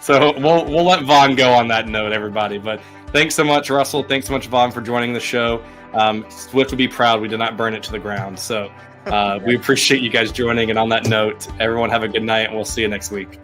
So we'll let Vaughn go on that note, everybody. But thanks so much, Russell. Thanks so much, Vaughn, for joining the show. Swift would be proud we did not burn it to the ground. So we appreciate you guys joining. And on that note, everyone have a good night, and we'll see you next week.